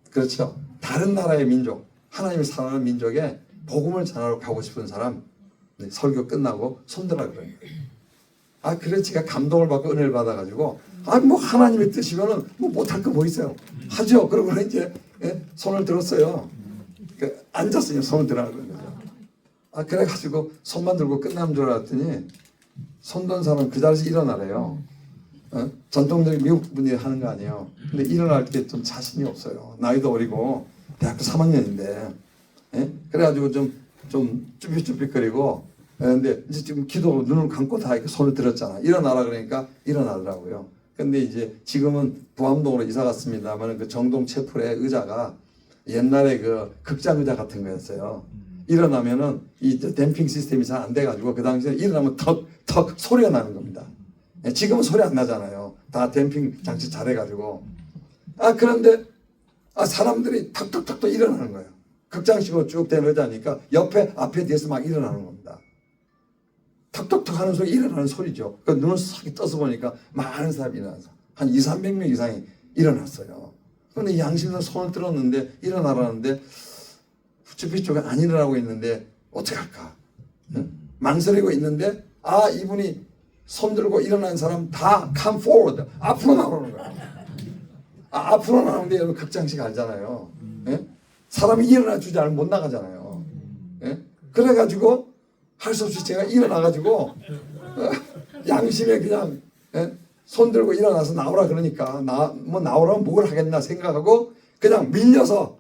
그렇죠. 다른 나라의 민족 하나님을 사랑하는 민족에 복음을 전하러 가고 싶은 사람 설교 끝나고 손들라 그래요. 그래 제가 감동을 받고 은혜를 받아가지고 뭐 하나님의 뜻이면은 뭐 못할 거 뭐 있어요. 하죠. 그러고 이제 손을 들었어요. 앉았어요. 손을 들어라 그런 거죠. 그래가지고 손만 들고 끝나는 줄 알았더니 손든 사람은 그 자리에서 일어나래요. 전통적인 미국 분들이 하는 거 아니에요. 근데 일어날 때 좀 자신이 없어요. 나이도 어리고 대학교 3학년인데 그래가지고 좀 쭈삣쭈삣거리고 근데 이제 지금 기도 눈을 감고 다 이렇게 손을 들었잖아. 일어나라 그러니까 일어나더라고요. 근데 이제 지금은 부암동으로 이사 갔습니다만 그 정동 채플의 의자가 옛날에 그 극장 의자 같은 거였어요. 일어나면은 이 댐핑 시스템이 잘 안 돼가지고 그 당시에 일어나면 턱 소리가 나는 겁니다. 지금은 소리 안 나잖아요. 다 댐핑 장치 잘해가지고. 그런데 사람들이 턱턱턱 또 일어나는 거예요. 극장식으로 쭉 된 의자니까 앞에 뒤에서 막 일어나는 겁니다. 턱턱턱 하는 소리 일어나는 소리죠. 그 눈을 싹 떠서 보니까 많은 사람이 일어나서 한 200~300명 이상이 일어났어요. 그런데 양심상 손을 들었는데 일어나라는데 후추피 쪽에 안 일어나고 있는데 어떻게 할까? 망설이고 있는데 이분이 손 들고 일어난 사람 다 come forward, 앞으로 나오는 거야. 앞으로 나오는데 여러분 극장식 알잖아요. 예? 사람이 일어나 주지 않으면 못 나가잖아요. 예? 그래가지고 할 수 없이 제가 일어나가지고 양심에 그냥 손 들고 일어나서 나오라 그러니까 뭐 나오라면 뭘 하겠나 생각하고 그냥 밀려서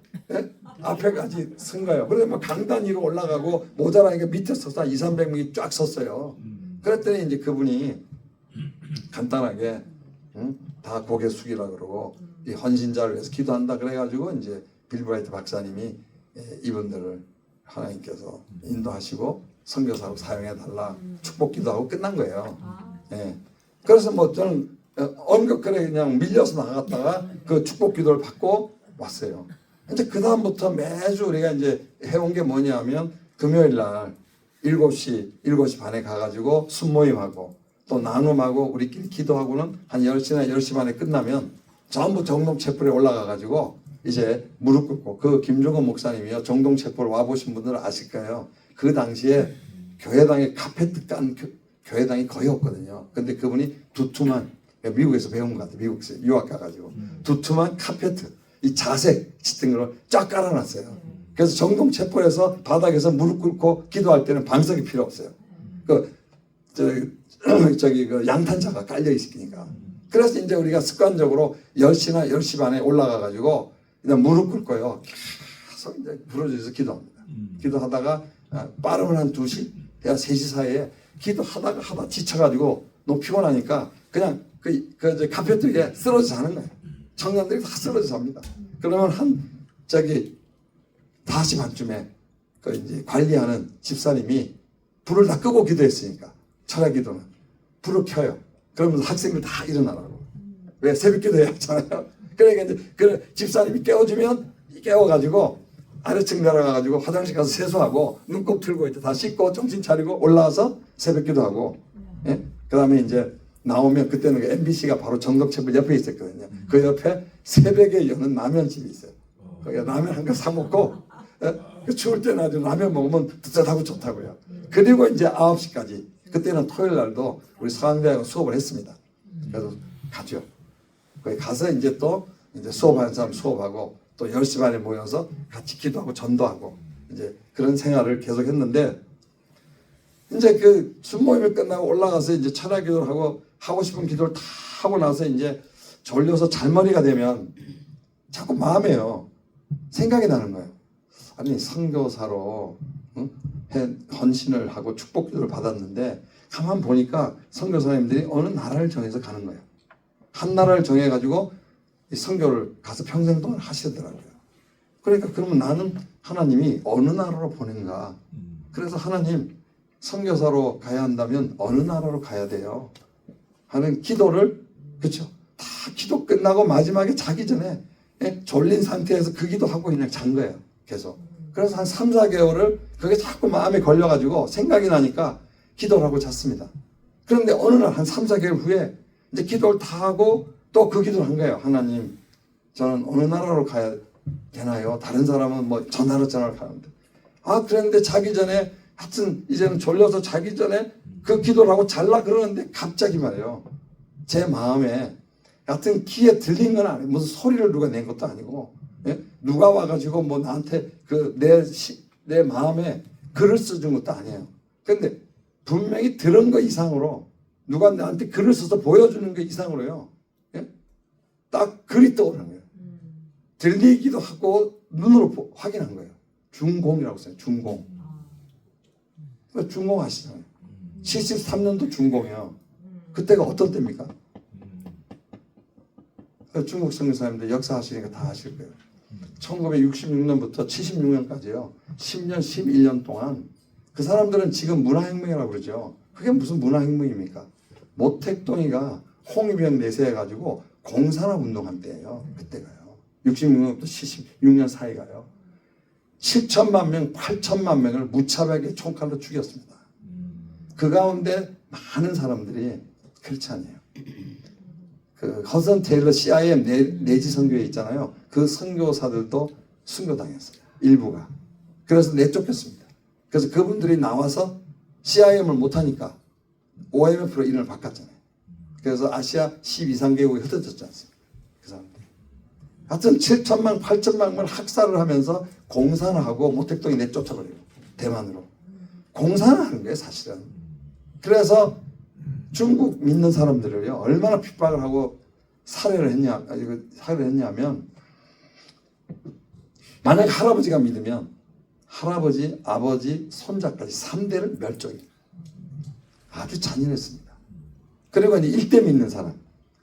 앞에까지 선 거예요. 그래서 막 강단 위로 올라가고 모자라니까 밑에 서서 200~300명이 쫙 섰어요. 그랬더니 이제 그분이 간단하게 다 고개 숙이라 그러고 이 헌신자를 위해서 기도한다 그래가지고 이제 빌 브라이트 박사님이 이분들을 하나님께서 인도하시고 선교사로 사용해 달라 축복 기도하고 끝난 거예요. 예. 그래서 뭐 저는 엄격하게 그냥 밀려서 나갔다가 그 축복 기도를 받고 왔어요. 이제 그 다음부터 매주 우리가 이제 해온 게 뭐냐면 금요일 날 7시 반에 가가지고 순모임하고 또 나눔하고 우리끼리 기도하고는 한 10시나 10시 반에 끝나면 전부 정동체불에 올라가가지고 이제 무릎 꿇고 그 김종건 목사님이요 정동체불 와보신 분들은 아실 거예요. 그 당시에 교회당에 카페트 깐 교회당이 거의 없거든요. 근데 그분이 두툼한 미국에서 배운 것 같아요. 미국에서 유학 가가지고 두툼한 카페트 이 자색 짙은 걸 쫙 깔아놨어요. 그래서 정동체불에서 바닥에서 무릎 꿇고 기도할 때는 방석이 필요 없어요. 그 양탄자가 깔려 있으니까. 그래서 이제 우리가 습관적으로 10시나 10시 반에 올라가가지고 그냥 무릎 꿇고요. 계속 이제 부러져서 기도합니다. 기도하다가 빠르면 한 2시, 대략 3시 사이에 기도하다가 지쳐가지고 너무 피곤하니까 그냥 그 카페트 위에 쓰러져 자는 거예요. 청년들이 다 쓰러져 잡니다. 그러면 5시 반쯤에 그 이제 관리하는 집사님이 불을 다 끄고 기도했으니까 철야 기도는 불을 켜요. 그러면서 학생들 다 일어나라고. 왜 새벽 기도해야 하잖아요. 그러니까 이제 그 집사님이 깨워주면 깨워가지고 아래층 내려가가지고 화장실 가서 세수하고 눈곱 틀고 이제 다 씻고 정신 차리고 올라와서 새벽 기도하고 예? 그 다음에 이제 나오면 그때는 그 MBC가 바로 정동체불 옆에 있었거든요. 그 옆에 새벽에 여는 라면집이 있어요. 거기 라면 한 그릇 사 먹고 예? 추울 때는 아주 라면 먹으면 뜨뜻하고 좋다고요. 그리고 이제 9시까지 그때는 토요일 날도 우리 서강대학원 수업을 했습니다. 그래서 가죠. 거기 가서 이제 또 이제 수업하는 사람 수업하고 또 10시 반에 모여서 같이 기도하고 전도하고 이제 그런 생활을 계속 했는데 이제 그 순모임이 끝나고 올라가서 이제 철야 기도를 하고 싶은 기도를 다 하고 나서 이제 졸려서 잘머리가 되면 자꾸 마음에요. 생각이 나는 거예요. 아니 선교사로 헌신을 하고 축복 기도를 받았는데 가만 보니까 선교사님들이 어느 나라를 정해서 가는 거예요. 한 나라를 정해가지고 이 선교를 가서 평생 동안 하시더라고요. 그러니까 그러면 나는 하나님이 어느 나라로 보낸가? 그래서 하나님 선교사로 가야 한다면 어느 나라로 가야 돼요? 하는 기도를 그렇죠. 다 기도 끝나고 마지막에 자기 전에 졸린 상태에서 그 기도하고 그냥 잔 거예요. 계속. 그래서 한 3~4개월을 그게 자꾸 마음에 걸려가지고 생각이 나니까 기도를 하고 잤습니다. 그런데 어느 날 한 3~4개월 후에 이제 기도를 다 하고 또 그 기도를 한 거예요. 하나님, 저는 어느 나라로 가야 되나요? 다른 사람은 뭐 저 나라 가는데. 그런데 자기 전에 하여튼 이제는 졸려서 자기 전에 그 기도를 하고 잘라 그러는데 갑자기 말이에요. 제 마음에 하여튼 귀에 들린 건 아니에요. 무슨 소리를 누가 낸 것도 아니고 예? 누가 와가지고 뭐 나한테 그 내 마음에 글을 써준 것도 아니에요. 근데 분명히 들은 거 이상으로 누가 나한테 글을 써서 보여주는 거 이상으로요. 예? 딱 글이 떠오르는 거예요. 들리기도 하고 눈으로 확인한 거예요. 준공이라고 써요. 준공. 준공 아시잖아요. 73년도 준공이요. 그때가 어떤 때입니까? 중국 선교사님들 역사하시니까 다 아실 거예요. 1966년부터 76년까지요. 10년, 11년 동안 그 사람들은 지금 문화혁명이라고 그러죠. 그게 무슨 문화혁명입니까? 모택동이가 홍위병 내세해가지고 공산화 운동한 때예요. 그때가요. 66년부터 76년 사이가요. 7천만 명, 8천만 명을 무차별하게 총칼로 죽였습니다. 그 가운데 많은 사람들이 그렇지 않아요. 그 허슨 테일러 CIM 내지 선교회 있잖아요. 그 선교사들도 순교당했어요. 일부가. 그래서 내쫓겼습니다. 그래서 그분들이 나와서 CIM을 못하니까 OMF로 이름을 바꿨잖아요. 그래서 아시아 12상개국이 흩어졌지 않습니까? 그 사람들. 하여튼 7천만, 8천만을 학살을 하면서 공산을 하고 모택동이 내쫓아버리고 대만으로. 공산을 하는 거예요, 사실은. 그래서 중국 믿는 사람들을요, 얼마나 핍박을 하고 살해를 했냐면, 만약 할아버지가 믿으면 할아버지, 아버지, 손자까지 3대를 멸종해요. 아주 잔인했습니다. 그리고 이제 1대 믿는 사람,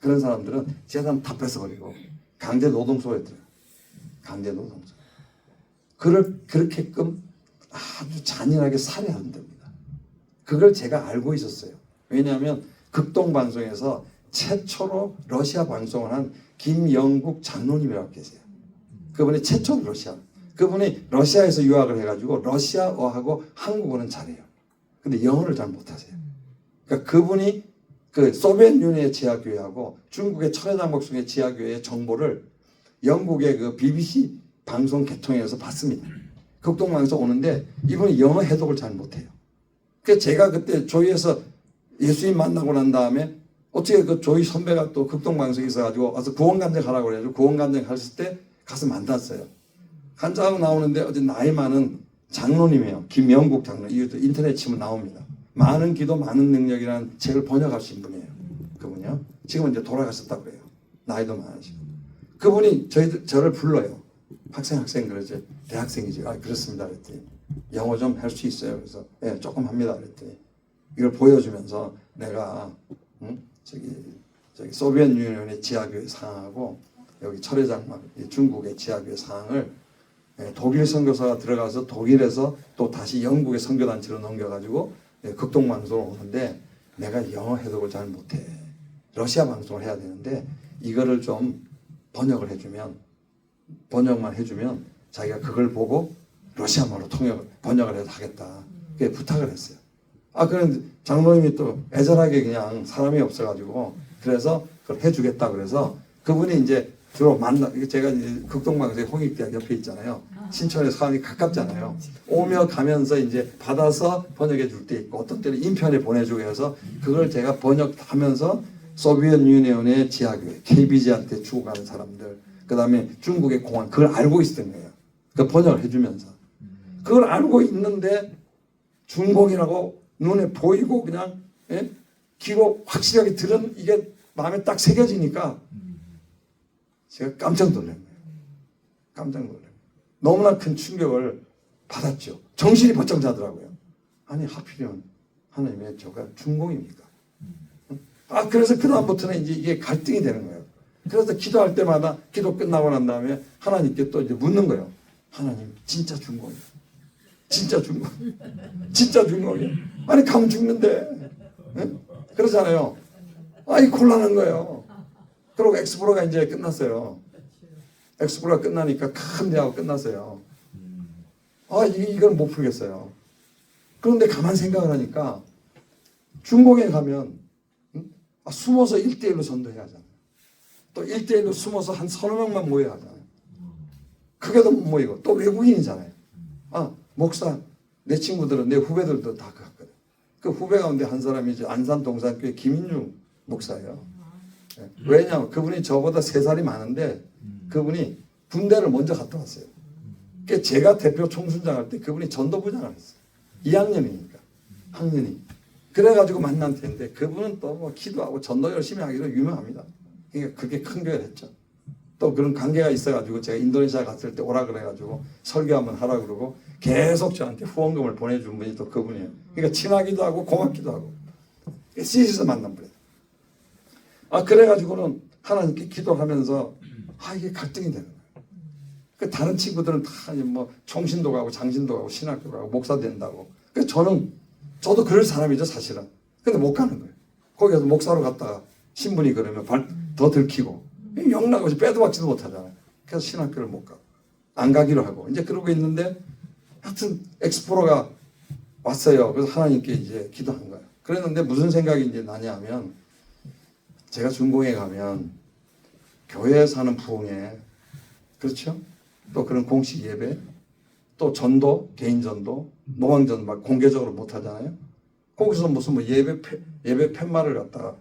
그런 사람들은 재산 다 뺏어버리고 강제 노동소에 들어요. 강제 노동소. 그렇게끔 아주 잔인하게 살해하는 겁니다. 그걸 제가 알고 있었어요. 왜냐하면 극동방송에서 최초로 러시아 방송을 한 김영국 장로님이라고 계세요. 그분이 최초로 러시아. 그분이 러시아에서 유학을 해가지고 러시아어하고 한국어는 잘해요. 근데 영어를 잘 못하세요. 그러니까 그분이 그 소비에트 유니언의 지하교회하고 중국의 천혜장복숭의 지하교회의 정보를 영국의 그 BBC 방송 개통에서 받습니다. 극동방에서 오는데 이분이 영어 해독을 잘 못해요. 그래서 제가 그때 조이에서 예수님 만나고 난 다음에 어떻게 그 조이 선배가 또 극동방송에 있어가지고 와서 구원간증 하라고 그래가지고 구원간증 했을 때 가서 만났어요. 간증하고 나오는데 어제 나이 많은 장로님이에요. 김영국 장로. 이것도 인터넷 치면 나옵니다. 많은 기도 많은 능력이라는 책을 번역하신 분이에요. 그분이요. 지금은 이제 돌아가셨다고 그래요. 나이도 많으시고. 그분이 저를 불러요. 학생 그러지. 대학생이지. 아 그렇습니다. 그랬더니 영어 좀 할 수 있어요. 그래서 예, 조금 합니다. 그랬더니 이걸 보여주면서 내가 저기 소비에트 유니언의 지하교회 상하고 여기 철회장막 중국의 지하교회 상을 독일 선교사가 들어가서 독일에서 또 다시 영국의 선교단체로 넘겨가지고 극동방송을 오는데 내가 영어 해독을 잘 못해. 러시아 방송을 해야 되는데 이거를 좀 번역만 해주면 자기가 그걸 보고 러시아말로 번역을 해서 하겠다. 그게 부탁을 했어요. 아, 그런데 장로님이 또 애절하게 그냥 사람이 없어가지고 그래서 그걸 해주겠다 그래서 그분이 이제 주로 제가 이제 극동방송의 홍익대학 옆에 있잖아요. 신촌에서 사람이 가깝잖아요. 오며 가면서 이제 받아서 번역해 줄 때 있고 어떤 때는 인편에 보내주고 해서 그걸 제가 번역하면서 소비에트 유니언의 지하교회, KBG한테 주고 가는 사람들, 그 다음에 중국의 공안, 그걸 알고 있었던 거예요. 그 번역을 해주면서. 그걸 알고 있는데 중공이라고 눈에 보이고 그냥 귀로 확실하게 들은 이게 마음에 딱 새겨지니까 제가 깜짝 놀란 거예요. 깜짝 놀란 거예요. 너무나 큰 충격을 받았죠. 정신이 번쩍 자더라고요. 아니 하필이면 하나님의 저가 중공입니까? 아 그래서 그 다음부터는 이제 이게 갈등이 되는 거예요. 그래서 기도할 때마다 기도 끝나고 난 다음에 하나님께 또 이제 묻는 거예요. 하나님 진짜 중공이에요. 진짜 중공. 진짜 중공이에요. 아니 가면 죽는데. 그러잖아요. 아이 곤란한 거예요. 그리고 엑스플로가 이제 끝났어요. 엑스플로가 끝나니까 큰 대화가 끝났어요. 아 이걸 못 풀겠어요. 그런데 가만 생각을 하니까 중공에 가면 숨어서 1대1로 전도해야 하잖아요. 또 1대1로 숨어서 한 서너 명만 모여야 하잖아요. 그게도 못 모이고 또 외국인이잖아요. 아 목사 내 친구들은 내 후배들도 다 갔거든. 그 후배 가운데 한 사람이 이제 안산 동산교회 김인중 목사예요. 왜냐하면 그분이 저보다 3살이 많은데 그분이 군대를 먼저 갔다 왔어요. 그러니까 제가 대표 총순장 할 때 그분이 전도부장을 했어요. 2학년이니까 학년이. 그래가지고 만난 텐데 그분은 또 뭐 기도하고 전도 열심히 하기로 유명합니다. 그러니까 그게 큰 교회를 했죠. 또 그런 관계가 있어가지고 제가 인도네시아 갔을 때 오라 그래가지고 설교 한번 하라 그러고 계속 저한테 후원금을 보내준 분이 또 그분이에요. 그러니까 친하기도 하고 고맙기도 하고 CC에서 만난 분이에요. 아 그래가지고는 하나님께 기도하면서 이게 갈등이 되는 거예요. 그 다른 친구들은 다 뭐 총신도 가고 장신도 가고 신학교 가고 목사 된다고. 그 저도 그럴 사람이죠 사실은. 근데 못 가는 거예요. 거기 가서 목사로 갔다가 신분이 그러면 더 들키고 영락없이 빼도 박지도 못하잖아요. 그래서 신학교를 못 가고 안 가기로 하고 이제 그러고 있는데 하여튼 엑스포로가 왔어요. 그래서 하나님께 이제 기도한 거예요. 그랬는데 무슨 생각이 이제 나냐면 제가 중공에 가면 교회에서 하는 부흥회, 그렇죠? 또 그런 공식 예배, 또 전도, 개인 전도, 노왕전 막 공개적으로 못 하잖아요. 거기서 무슨 뭐 예배 팻말을 갖다가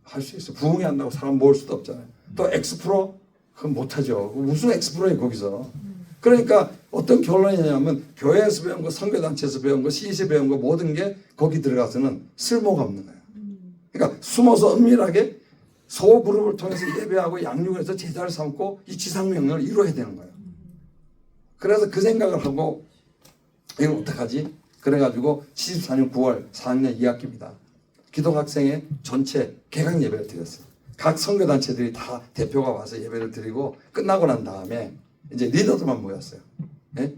할 수 있어요. 부흥회 한다고 사람 모을 수도 없잖아요. 또 엑스프로 그건 못 하죠. 무슨 엑스프로예요 거기서. 그러니까 어떤 결론이냐면 교회에서 배운 거, 선교단체에서 배운 거, CEC 배운 거 모든 게 거기 들어가서는 쓸모가 없는 거예요. 그러니까 숨어서 은밀하게 소그룹을 통해서 예배하고 양육을 해서 제자를 삼고 이 지상명령을 이루어야 되는 거예요. 그래서 그 생각을 하고 이걸 어떡하지? 그래가지고 74년 9월 4학년 2학기입니다. 기독학생회 전체 개강 예배를 드렸어요. 각 선교단체들이 다 대표가 와서 예배를 드리고 끝나고 난 다음에 이제 리더들만 모였어요. 예?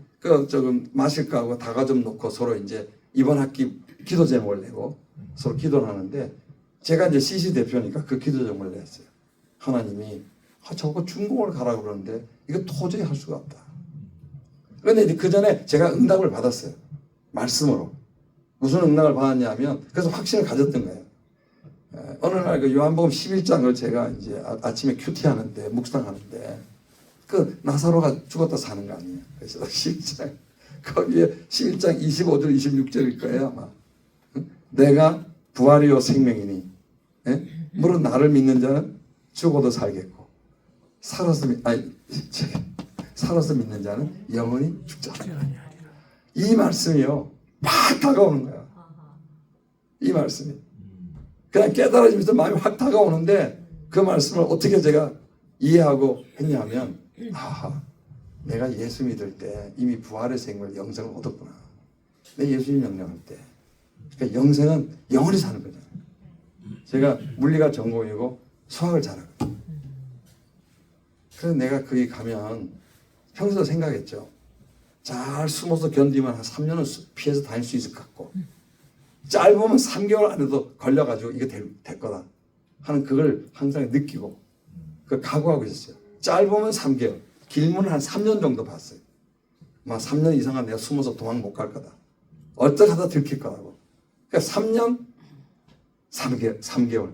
조금 마실 거 하고 다가 좀 놓고 서로 이제 이번 학기 기도 제목을 내고 서로 기도를 하는데 제가 이제 CC 대표니까 그 기도 제목을 냈어요. 하나님이 자꾸 중공을 가라고 그러는데 이거 도저히 할 수가 없다. 그런데 이제 그 전에 제가 응답을 받았어요. 말씀으로. 무슨 응답을 받았냐면 그래서 확신을 가졌던 거예요. 어느 날 그 요한복음 11장을 제가 이제 아침에 큐티하는데 묵상하는데 그 나사로가 죽었다 사는 거 아니에요. 그래서 11장 거기에 11장 25절 26절일 거예요 아마. 내가 부활이요 생명이니 물론 나를 믿는 자는 죽어도 살겠고 살아서 믿는 자는 영원히 죽지 않으리라. 이 말씀이요 팍 다가오는 거야. 이 말씀이 그냥 깨달아지면서 마음이 확 다가오는데 그 말씀을 어떻게 제가 이해하고 했냐면 내가 예수 믿을 때 이미 부활의 생명을 영생을 얻었구나. 내 예수님 영접할 때 그러니까 영생은 영원히 사는 거잖아요. 제가 물리가 전공이고 수학을 잘하거든요. 그래서 내가 거기 가면 평소에 생각했죠. 잘 숨어서 견디면 한 3년은 피해서 다닐 수 있을 것 같고 짧으면 3개월 안에도 걸려가지고 이거 될 거다 하는 그걸 항상 느끼고 그 각오하고 있었어요. 짧으면 3개월, 길면 한 3년 정도 봤어요. 막 3년 이상은 내가 숨어서 도망 못 갈 거다. 어떻게 하다 들킬 거라고. 그러니까 3년, 3개월.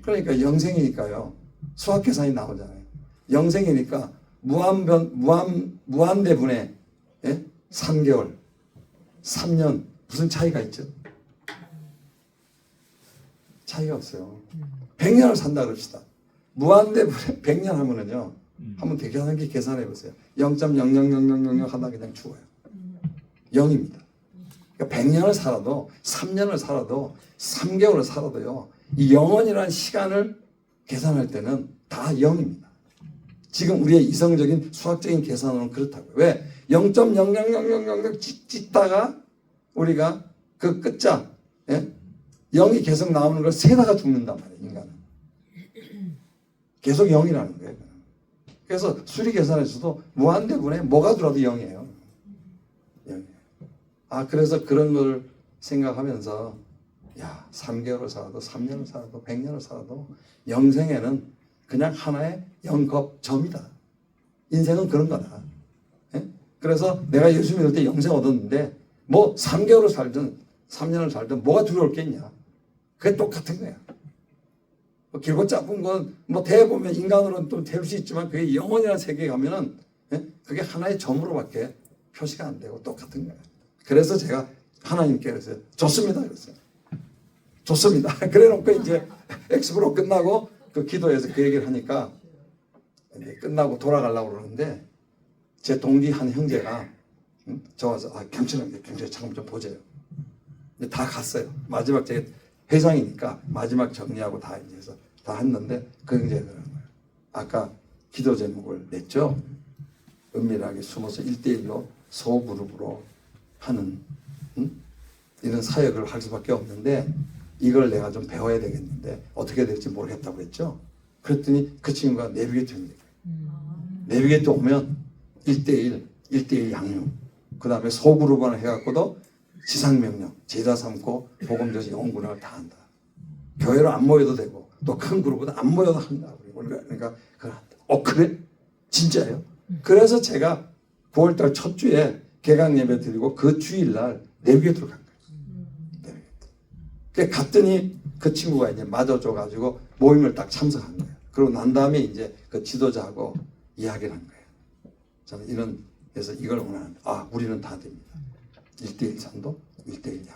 그러니까 영생이니까요. 수학 계산이 나오잖아요. 영생이니까 무한대분의 3개월, 3년 무슨 차이가 있죠? 차이가 없어요. 100년을 산다 그럽시다. 무한대분의 100년 하면은요. 한번 계산하기 계산해 보세요. 0.00000 하다 그냥 죽어요. 0입니다. 그러니까 100년을 살아도 3년을 살아도 3개월을 살아도요. 이 영원이라는 시간을 계산할 때는 다 0입니다. 지금 우리의 이성적인 수학적인 계산으로는 그렇다고요. 왜? 0.00000 찍다가 우리가 그 끝자 0이 계속 나오는 걸 세다가 죽는단 말이에요. 인간은. 계속 0이라는 거예요. 그래서 수리 계산에서도 무한대분에 뭐가 들어도 0이에요. 0이에요. 그래서 그런 걸 생각하면서 3개월을 살아도 3년을 살아도 100년을 살아도 영생에는 그냥 하나의 영겁점이다. 인생은 그런 거다. 그래서 내가 예수 믿을 때 영생 얻었는데 뭐 3개월을 살든 3년을 살든 뭐가 두려울 게 있냐. 그게 똑같은 거야. 뭐 길고 짧은 건 뭐 대보면 인간으로는 또 될 수 있지만 그게 영원이라는 세계에 가면은 그게 하나의 점으로밖에 표시가 안 되고 똑같은 거예요. 그래서 제가 하나님께 그랬어요. 좋습니다. 그랬어요. 좋습니다. 그래 놓고 이제 엑스프로 끝나고 그 기도에서 그 얘기를 하니까 이제 끝나고 돌아가려고 그러는데 제 동기 한 형제가 저 와서 경찰한테 잠깐 좀 보세요. 다 갔어요. 마지막 제 회장이니까 마지막 정리하고 다 이제 해서 다 했는데 그 형제가 그러는 거예요. 아까 기도 제목을 냈죠. 은밀하게 숨어서 1대1로 소그룹으로 하는 이런 사역을 할 수밖에 없는데 이걸 내가 좀 배워야 되겠는데 어떻게 될지 모르겠다고 했죠. 그랬더니 그 친구가 내비게이터입니다. 내비게이터 오면 1대1 양육 그 다음에 소그룹을 해갖고도 지상명령 제자 삼고 복음전시 영혼군을 다 한다. 교회로 안 모여도 되고 또 큰 그룹은 안 모여도 한다. 그러니까 그걸 한다. 그래? 진짜예요? 그래서 제가 9월달 첫 주에 개강 예배 드리고 그 주일날 내비게이터로 간 거예요. 내비게이터. 그래 갔더니 그 친구가 이제 맞아줘가지고 모임을 딱 참석한 거예요. 그러고 난 다음에 이제 그 지도자하고 이야기를 한 거예요. 저는 이런 그래서 이걸 원하는데 우리는 다 됩니다. 1:1 산도, 1:1 양육.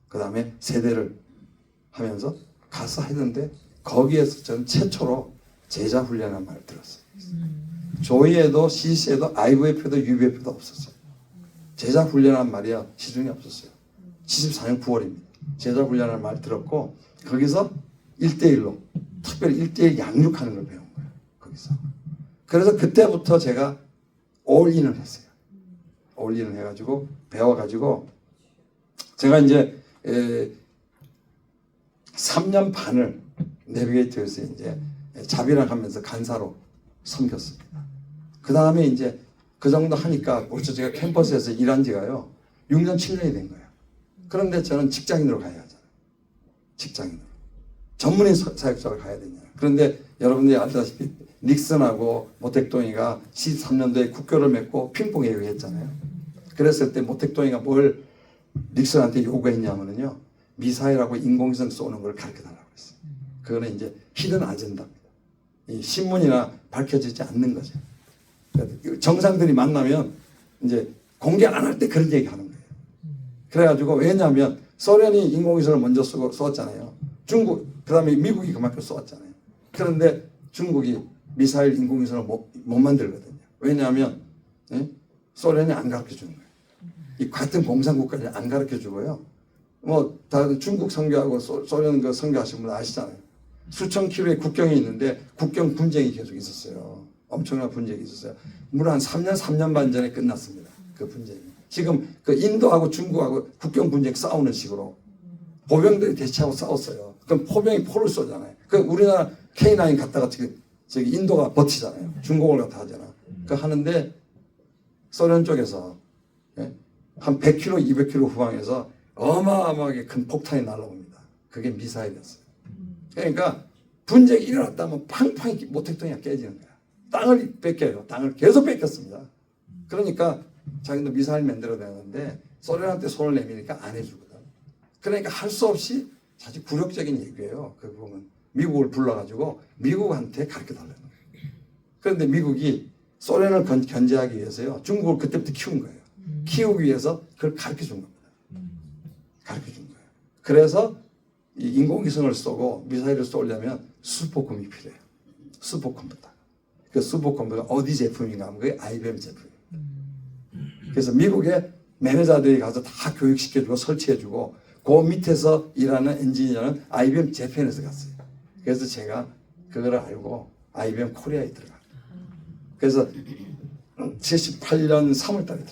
그 다음에 세대를 하면서 가서 했는데 거기에서 저는 최초로 제자 훈련한 말을 들었어요. 조이에도 CC에도 IVF에도 UVF에도 없었어요. 제자 훈련한 말이야 시중에 없었어요. 74년 9월입니다. 제자 훈련한 말 들었고 거기서 1:1로 특별히 1:1 양육하는 걸 배운 거예요. 거기서. 그래서 그때부터 제가 올인을 했어요. 올인을 해가지고 배워가지고 제가 이제 3년 반을 내비게이터에서 이제 자비랑 하면서 간사로 섬겼습니다. 그 다음에 이제 그 정도 하니까 벌써 제가 캠퍼스에서 일한 지가요 6년 7년이 된 거예요. 그런데 저는 직장인으로 가야 하잖아요. 직장인으로 전문의 사역자로 가야 되냐. 그런데 여러분들이 알다시피 닉슨하고 모택동이가 73년도에 국교를 맺고 핑퐁 얘기했잖아요. 그랬을 때 모택동이가 뭘 닉슨한테 요구했냐면요 미사일하고 인공위성 쏘는 걸 가르쳐달라고 했어요. 그거는 이제 히든 아젠다입니다. 이 신문이나 밝혀지지 않는 거죠. 정상들이 만나면 이제 공개 안 할 때 그런 얘기 하는 거예요. 그래가지고 왜냐하면 소련이 인공위성을 먼저 쏘았잖아요. 중국 그 다음에 미국이 그만큼 쏘았잖아요. 그런데 중국이 미사일 인공위성을 못 만들거든요. 왜냐하면 소련이 안 가르쳐 주는 거예요. 이 같은 공산국가를 안 가르쳐 주고요. 뭐 다른 중국 선교하고 소련 그 선교하신 분 아시잖아요. 수천 킬로의 국경이 있는데 국경 분쟁이 계속 있었어요. 엄청난 분쟁이 있었어요. 무려 한 3년 반 전에 끝났습니다. 그 분쟁이. 지금 그 인도하고 중국하고 국경 분쟁 싸우는 식으로 보병들이 대치하고 싸웠어요. 그럼 포병이 포를 쏘잖아요. 그 우리나라 K9 갔다가 저기 인도가 버티잖아요. 중국을 갖다 하잖아. 그 하는데 소련 쪽에서 한 100km, 200km 후방에서 어마어마하게 큰 폭탄이 날라옵니다. 그게 미사일이었어요. 그러니까 분쟁이 일어났다면 팡팡 모택동이가 깨지는 거야. 땅을 뺏겨요. 땅을 계속 뺏겼습니다. 그러니까 자기도 미사일 만들어내는데 소련한테 손을 내미니까 안 해주거든. 그러니까 할 수 없이 사실 굴욕적인 얘기예요. 그 부분 미국을 불러가지고 미국한테 가르쳐달라는 거예요. 그런데 미국이 소련을 견제하기 위해서요. 중국을 그때부터 키운 거예요. 키우기 위해서 그걸 가르쳐준 겁니다. 가르쳐준 거예요. 그래서 이 인공위성을 쏘고 미사일을 쏘려면 슈퍼컴이 필요해요. 슈퍼컴퓨터. 그 슈퍼컴퓨터가 어디 제품인가 하면 그게 IBM 제품이에요. 그래서 미국의 매니저들이 가서 다 교육시켜주고 설치해주고 그 밑에서 일하는 엔지니어는 IBM 재팬에서 갔어요. 그래서 제가 그걸 알고 IBM 코리아에 들어갔어요. 그래서 78년 3월 달에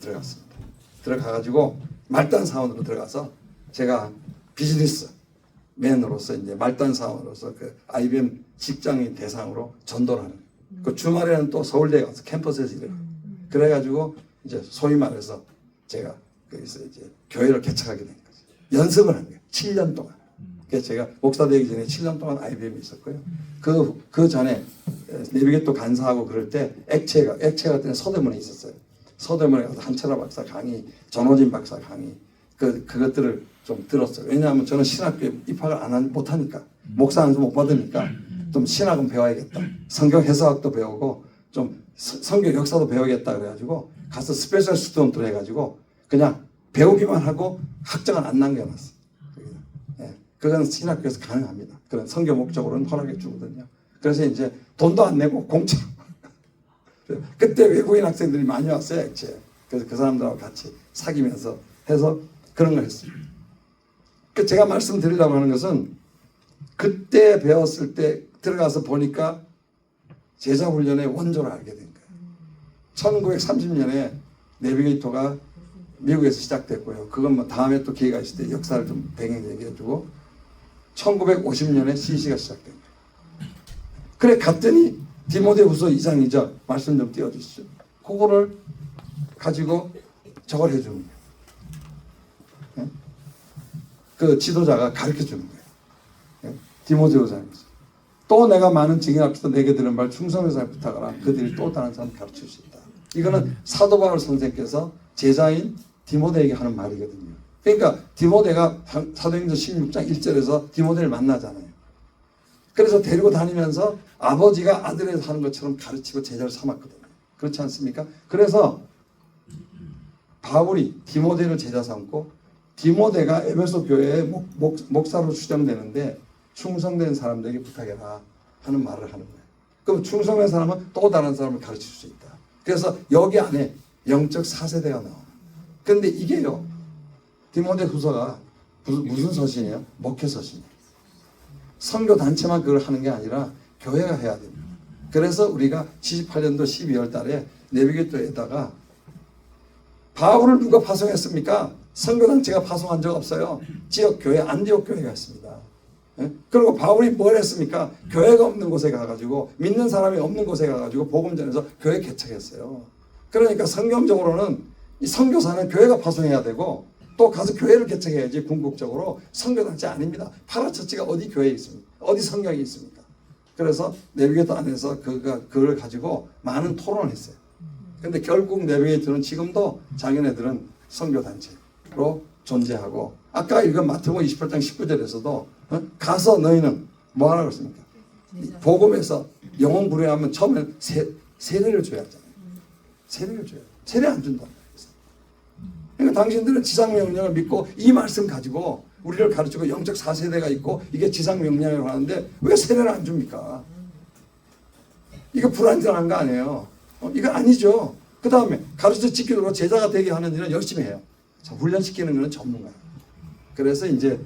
들어갔습니다. 들어가가지고 말단 사원으로 들어가서 제가 비즈니스맨으로서 이제 말단 사원으로서 그 IBM 직장인 대상으로 전도를 하는 그 주말에는 또 서울대에 가서 캠퍼스에서 일해요. 그래가지고 이제 소위 말해서 제가 거기서 이제 교회를 개척하게 된 거죠. 연습을 한 거예요. 7년 동안. 그래서 제가 목사 되기 전에 7년 동안 IBM에 있었고요. 그 전에 내비게이터 간사하고 그럴 때 액체 같은 데 서대문에 있었어요. 서대문에 가서 한철아 박사 강의, 전호진 박사 강의 그것들을 좀 들었어요. 왜냐하면 저는 신학교에 입학을 못하니까 목사 안수 못 받으니까 좀 신학은 배워야겠다. 성경 해석학도 배우고 좀 성경 역사도 배우겠다 그래가지고 가서 스페셜 스튜던트로 해가지고 그냥 배우기만 하고 학점은 안 남겨놨어. 그건 신학교에서 가능합니다. 그런 선교 목적으로는 허락해 주거든요. 그래서 이제 돈도 안 내고 공짜로. 그때 외국인 학생들이 많이 왔어요, 액체. 그래서 그 사람들하고 같이 사귀면서 해서 그런 걸 했습니다. 제가 말씀드리려고 하는 것은 그때 배웠을 때 들어가서 보니까 제자훈련의 원조를 알게 된 거예요. 1930년에 내비게이터가 미국에서 시작됐고요. 그건 뭐 다음에 또 기회가 있을 때 역사를 좀 배경 얘기해주고 1950년에 CC가 시작된 거예요. 그래 갔더니 디모데후서 2장 2절 말씀 좀 띄워주시죠. 그거를 가지고 저걸 해주는 거예요. 네? 그 지도자가 가르쳐주는 거예요. 네? 디모데후서에서 또 내가 많은 증인 앞에서 내게 들은 말 충성해서 부탁하라. 그들이 또 다른 사람 가르칠 수 있다. 이거는 사도 바울 선생께서 제자인 디모데에게 하는 말이거든요. 그러니까 디모데가 사도행전 16장 1절에서 디모데를 만나잖아요. 그래서 데리고 다니면서 아버지가 아들에서 하는 것처럼 가르치고 제자를 삼았거든요. 그렇지 않습니까? 그래서 바울이 디모데를 제자 삼고 디모데가 에베소 교회의 목사로 추정되는데 충성된 사람들에게 부탁해라 하는 말을 하는 거예요. 그럼 충성된 사람은 또 다른 사람을 가르칠 수 있다. 그래서 여기 안에 영적 4세대가 나와요. 그런데 이게요, 디모데 후서가 무슨 서신이에요? 목회 서신이에요. 선교 단체만 그걸 하는 게 아니라 교회가 해야 됩니다. 그래서 우리가 78년도 12월 달에 내비게이터에다가 바울을 누가 파송했습니까? 선교단체가 파송한 적 없어요. 지역교회 안디옥 교회가 했습니다. 그리고 바울이 뭘 했습니까? 교회가 없는 곳에 가가지고 믿는 사람이 없는 곳에 가가지고 복음 전해서 교회 개척했어요. 그러니까 성경적으로는 이 선교사는 교회가 파송해야 되고 또 가서 교회를 개척해야지 궁극적으로 선교단체 아닙니다. 파라처치가 어디 교회에 있습니까? 어디 성경이 있습니까? 그래서 내비게이터 안에서 그걸 가지고 많은 토론을 했어요. 근데 결국 내비게이터는 지금도 자기네들은 선교단체로 존재하고 아까 읽은 마태복음 28장 19절에서도 가서 너희는 뭐 하라고 했습니까? 복음에서 영혼 부려하면 처음엔 세례를 줘야 하잖아요. 세례를 줘야. 세례 안 준다. 그러니까 당신들은 지상명령을 믿고 이 말씀 가지고 우리를 가르치고 영적 4세대가 있고 이게 지상명령이라고 하는데 왜 세례를 안 줍니까? 이거 불완전한 거 아니에요. 이거 아니죠. 그 다음에 가르쳐 지키도록 제자가 되게 하는 일은 열심히 해요. 자, 훈련시키는 것은 전문가예요. 그래서 이제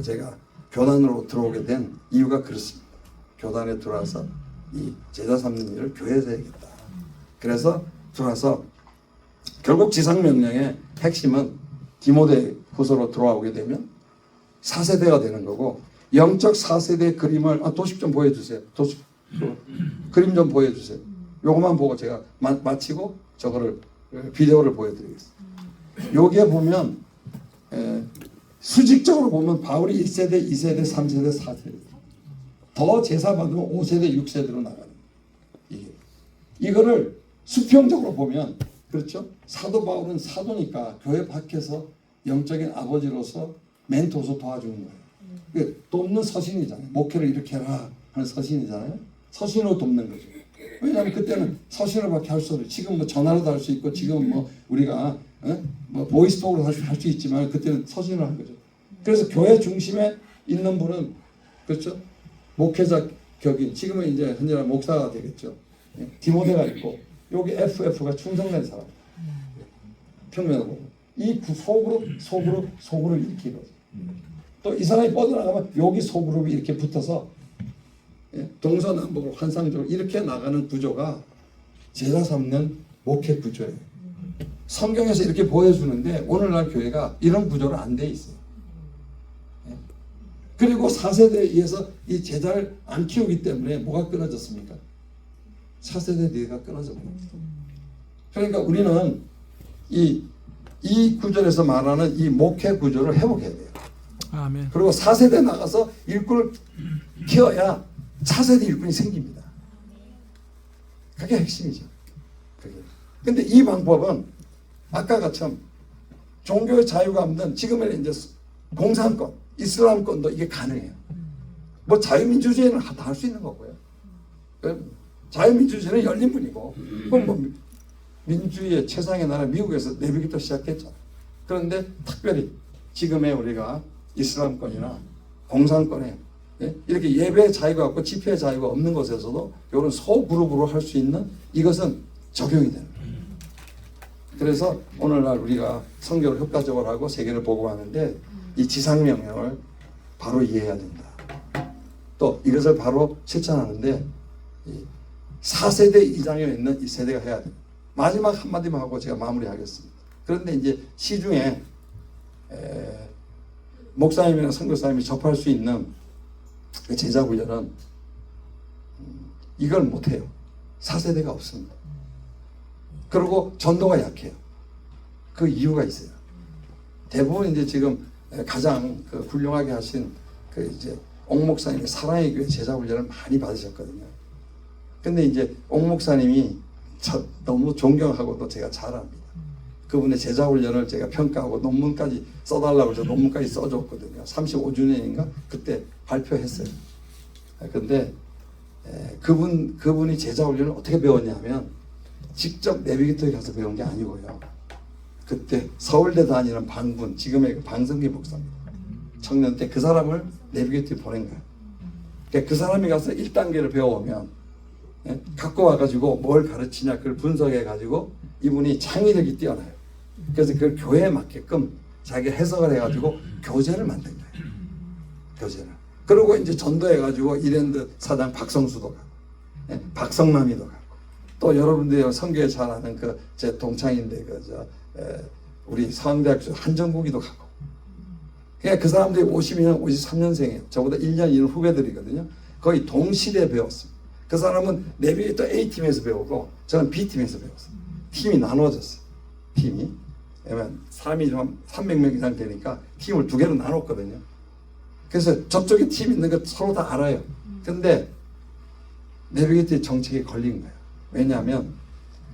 제가 교단으로 들어오게 된 이유가 그렇습니다. 교단에 들어와서 이 제자 삼는 일을 교회에서 해야겠다. 그래서 들어와서 결국 지상명령의 핵심은 디모데 후서로 들어오게 되면 4세대가 되는 거고 영적 4세대 그림을 도식 좀 보여주세요. 도식 그림 좀 보여주세요. 요것만 보고 제가 마치고 저거를 비디오를 보여드리겠습니다. 여기에 보면 수직적으로 보면 바울이 1세대, 2세대, 3세대, 4세대 더 제사 받으면 5세대, 6세대로 나가는 이거를 수평적으로 보면 그렇죠? 사도 바울은 사도니까 교회 밖에서 영적인 아버지로서 멘토로서 도와주는 거예요. 돕는 서신이잖아요. 목회를 이렇게 해라 하는 서신이잖아요. 서신으로 돕는 거죠. 왜냐하면 그때는 서신으로밖에 할 수 없어요. 지금 뭐 전화로도 할 수 있고 지금 뭐 우리가 뭐 보이스톡으로 할 수 있지만 그때는 서신으로 한 거죠. 그래서 교회 중심에 있는 분은 그렇죠? 목회자 격인 지금은 이제 현재 목사가 되겠죠. 디모데가 있고 여기 FF가 충성된 사람. 평면으로 보면 이 소그룹 이렇게 이루어져. 또 이 사람이 뻗어나가면 여기 소그룹이 이렇게 붙어서 동서남북으로 환상적으로 이렇게 나가는 구조가 제자 삼는 목회 구조예요. 성경에서 이렇게 보여주는데 오늘날 교회가 이런 구조로 안 돼 있어요. 그리고 4세대에 의해서 이 제자를 안 키우기 때문에 뭐가 끊어졌습니까? 4세대 뇌가 끊어져 버립니다. 그러니까 우리는 이 구절에서 말하는 이 목회 구조를 회복해야 돼요. 아멘. 그리고 4세대 나가서 일꾼을 키워야 4세대 일꾼이 생깁니다. 그게 핵심이죠. 근데 이 방법은 아까 같처럼 종교의 자유가 없는 지금은 이제 공산권, 이슬람권도 이게 가능해요. 뭐 자유민주주의는 다 할 수 있는 거고요. 자유민주주의는 열린 분이고, 그럼 뭐 민주주의의 최상의 나라 미국에서 내비부터 시작했죠. 그런데 특별히 지금의 우리가 이슬람권이나 공산권에 이렇게 예배 자유가 없고 집회 자유가 없는 곳에서도 이런 소그룹으로 할 수 있는 이것은 적용이 되는 거예요. 그래서 오늘날 우리가 선교를 효과적으로 하고 세계를 보고하는데 이 지상명령을 바로 이해해야 된다. 또 이것을 바로 실천하는데 4세대 이상에 있는 이 세대가 해야 됩니다. 마지막 한마디만 하고 제가 마무리하겠습니다. 그런데 이제 시중에 목사님이나 선교사님이 접할 수 있는 제자 훈련은 이걸 못해요. 4세대가 없습니다. 그리고 전도가 약해요. 그 이유가 있어요. 대부분 이제 지금 가장 훌륭하게 하신 이제 옥 목사님이 사랑의 교회 제자 훈련을 많이 받으셨거든요. 근데 이제 옥 목사님이 너무 존경하고 또 제가 잘 압니다. 그분의 제자 훈련을 제가 평가하고 논문까지 써달라고 해서 논문까지 써줬거든요. 35주년인가 그때 발표했어요. 근데 그분이 제자 훈련을 어떻게 배웠냐면 직접 내비게이터에 가서 배운 게 아니고요. 그때 서울대 다니는 방분, 지금의 그 방성기 목사입니다. 청년 때 그 사람을 내비게이터에 보낸 거예요. 그러니까 그 사람이 가서 1단계를 배워오면 갖고 와가지고 뭘 가르치냐 그걸 분석해가지고 이분이 창의력이 뛰어나요. 그래서 그걸 교회에 맞게끔 자기가 해석을 해가지고 교재를 만든 거예요. 교재를. 그리고 이제 전도해가지고 이랜드 사장 박성수도 가고, 박성남이도 가고, 또 여러분들이 성교에 잘 아는 그 제 동창인데 우리 서강대학교 한정국이도 가고. 그러니까 그 사람들이 52년, 53년생이에요. 저보다 1년 이런 후배들이거든요. 거의 동시대에 배웠습니다. 그 사람은 내비게이터 A팀에서 배우고 저는 B팀에서 배웠어요. 팀이 나눠졌어요. 팀이. 왜냐면 사람이 좀 300명 이상 되니까 팀을 2개로 나눴거든요. 그래서 저쪽에 팀 있는 거 서로 다 알아요. 근데 내비게이터의 정책에 걸린 거예요. 왜냐하면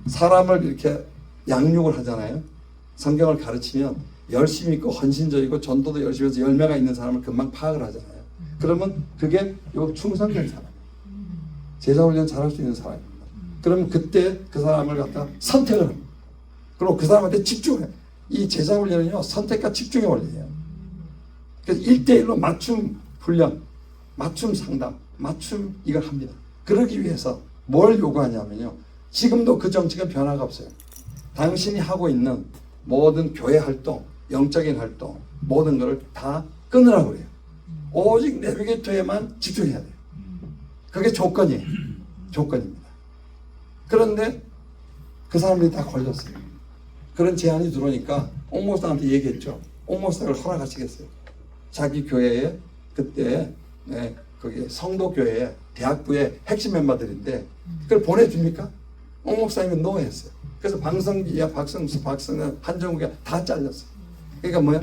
사람을 이렇게 양육을 하잖아요. 성경을 가르치면 열심히 있고 헌신적이고 전도도 열심히 해서 열매가 있는 사람을 금방 파악을 하잖아요. 그러면 그게 요 충성된 사람, 제자훈련 잘할 수 있는 사람입니다. 그러면 그때 그 사람을 갖다 선택을 합니다. 그리고 그 사람한테 집중해. 이 제자훈련은요 선택과 집중의 원리예요. 그래서 1대1로 맞춤 훈련, 맞춤 상담, 맞춤 이걸 합니다. 그러기 위해서 뭘 요구하냐면요. 지금도 그 정책은 변화가 없어요. 당신이 하고 있는 모든 교회 활동, 영적인 활동, 모든 것을 다 끊으라고 그래요. 오직 내비게이터에만 집중해야 돼요. 그게 조건이에요. 조건입니다. 그런데 그 사람들이 다 걸렸어요. 그런 제안이 들어오니까 옥 목사한테 얘기했죠. 옥 목사를 허락하시겠어요? 자기 교회에 그때 거기 성도교회 대학부의 핵심 멤버들인데 그걸 보내줍니까? 옥 목사님은 노했어요. 그래서 방성기야, 박성수, 박성현, 한정욱이 다 잘렸어요. 그러니까 뭐야?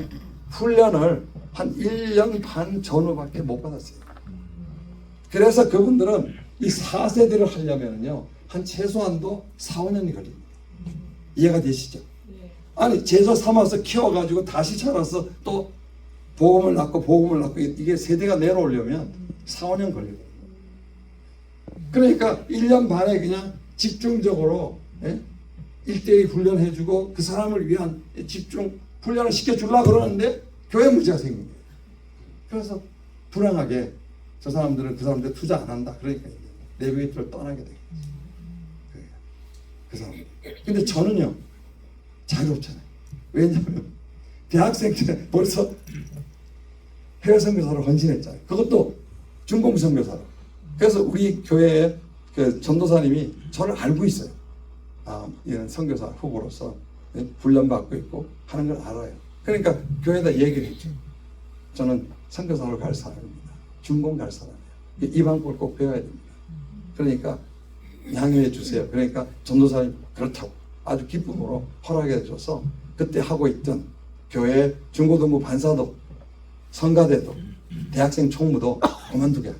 훈련을 한 1년 반 전후밖에 못 받았어요. 그래서 그분들은 이 4세대를 하려면요 한 최소한도 4, 5년이 걸립니다. 이해가 되시죠? 아니 제자 삼아서 키워가지고 다시 자라서 또 복음을 낳고 이게 세대가 내려오려면 4, 5년 걸려요. 그러니까 1년 반에 그냥 집중적으로 1대1 훈련해주고 그 사람을 위한 집중 훈련을 시켜주려고 그러는데 교회 문제가 생긴 거예요. 그래서 불행하게 저 사람들은 그 사람들 투자 안 한다. 그러니까 내비게이터를 떠나게 되겠죠. 그 사람들. 근데 저는요 자유롭잖아요. 왜냐하면 대학생 때 벌써 해외 선교사로 헌신했잖아요. 그것도 중공 선교사로. 그래서 우리 교회의 그 전도사님이 저를 알고 있어요. 이런 선교사 후보로서 훈련받고 있고 하는 걸 알아요. 그러니까 교회에다 얘기를 했죠. 저는 선교사로 갈 사람입니다. 중공 갈 사람이에요. 이 방법을 꼭 배워야 됩니다. 그러니까 양해해 주세요. 그러니까 전도사님 그렇다고 아주 기쁨으로 허락해 줘서 그때 하고 있던 교회 중고등부 반사도 성가대도 대학생 총무도 그만두게.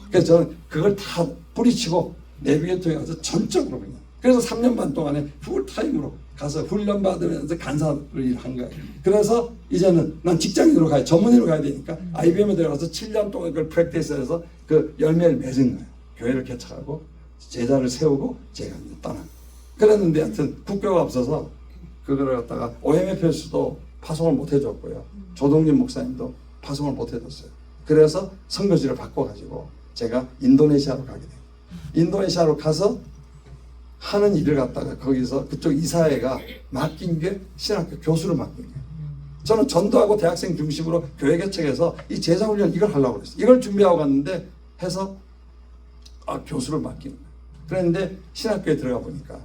그래서 저는 그걸 다 뿌리치고 내비게이터에 가서 전적으로 그냥. 그래서 3년 반 동안에 풀타임으로 가서 훈련 받으면서 간사를 한 거예요. 그래서 이제는 난 직장인으로 가야 전문의로 가야 되니까 IBM에 들어가서 7년 동안 그걸 프랙티스해서 그 열매를 맺은 거예요. 교회를 개척하고 제자를 세우고 제가 이제 떠난. 그랬는데 하여튼 국교가 없어서 그걸 갖다가 OMF에서도 파송을 못 해줬고요. 조동진 목사님도 파송을 못 해줬어요. 그래서 선교지를 바꿔가지고 제가 인도네시아로 가게 돼요. 인도네시아로 가서 하는 일을 갖다가 거기서 그쪽 이사회가 맡긴 게 신학교 교수를 맡긴 거예요. 저는 전도하고 대학생 중심으로 교회 개척해서 이 제자훈련 이걸 하려고 그랬어요. 이걸 준비하고 갔는데 해서 교수를 맡기는 거예요. 그랬는데 신학교에 들어가 보니까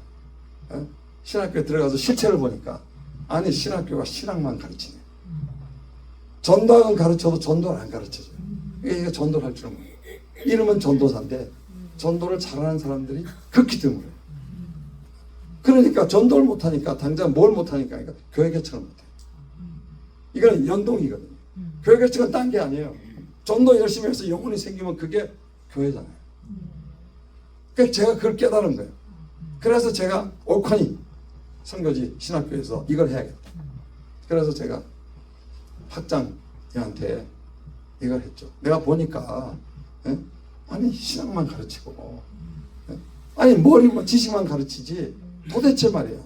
신학교에 들어가서 실체를 보니까 아니 신학교가 신학만 가르치네. 전도학은 가르쳐도 전도를 안 가르쳐줘요. 이게 전도를 할 줄은 모르요. 이름은 전도사인데 전도를 잘하는 사람들이 극히 드물어요. 그러니까 전도를 못하니까 당장 뭘 못하니까 그러니까 교회 개척을 못해요. 이건 연동이거든요. 교회 개척은 딴 게 아니에요. 전도 열심히 해서 영혼이 생기면 그게 교회잖아요. 그러니까 제가 그걸 깨달은 거예요. 그래서 제가 옳거니 선교지 신학교에서 이걸 해야겠다. 그래서 제가 학장한테 이걸 했죠. 내가 보니까 아니 신학만 가르치고 아니 머리만 지식만 가르치지 도대체 말이야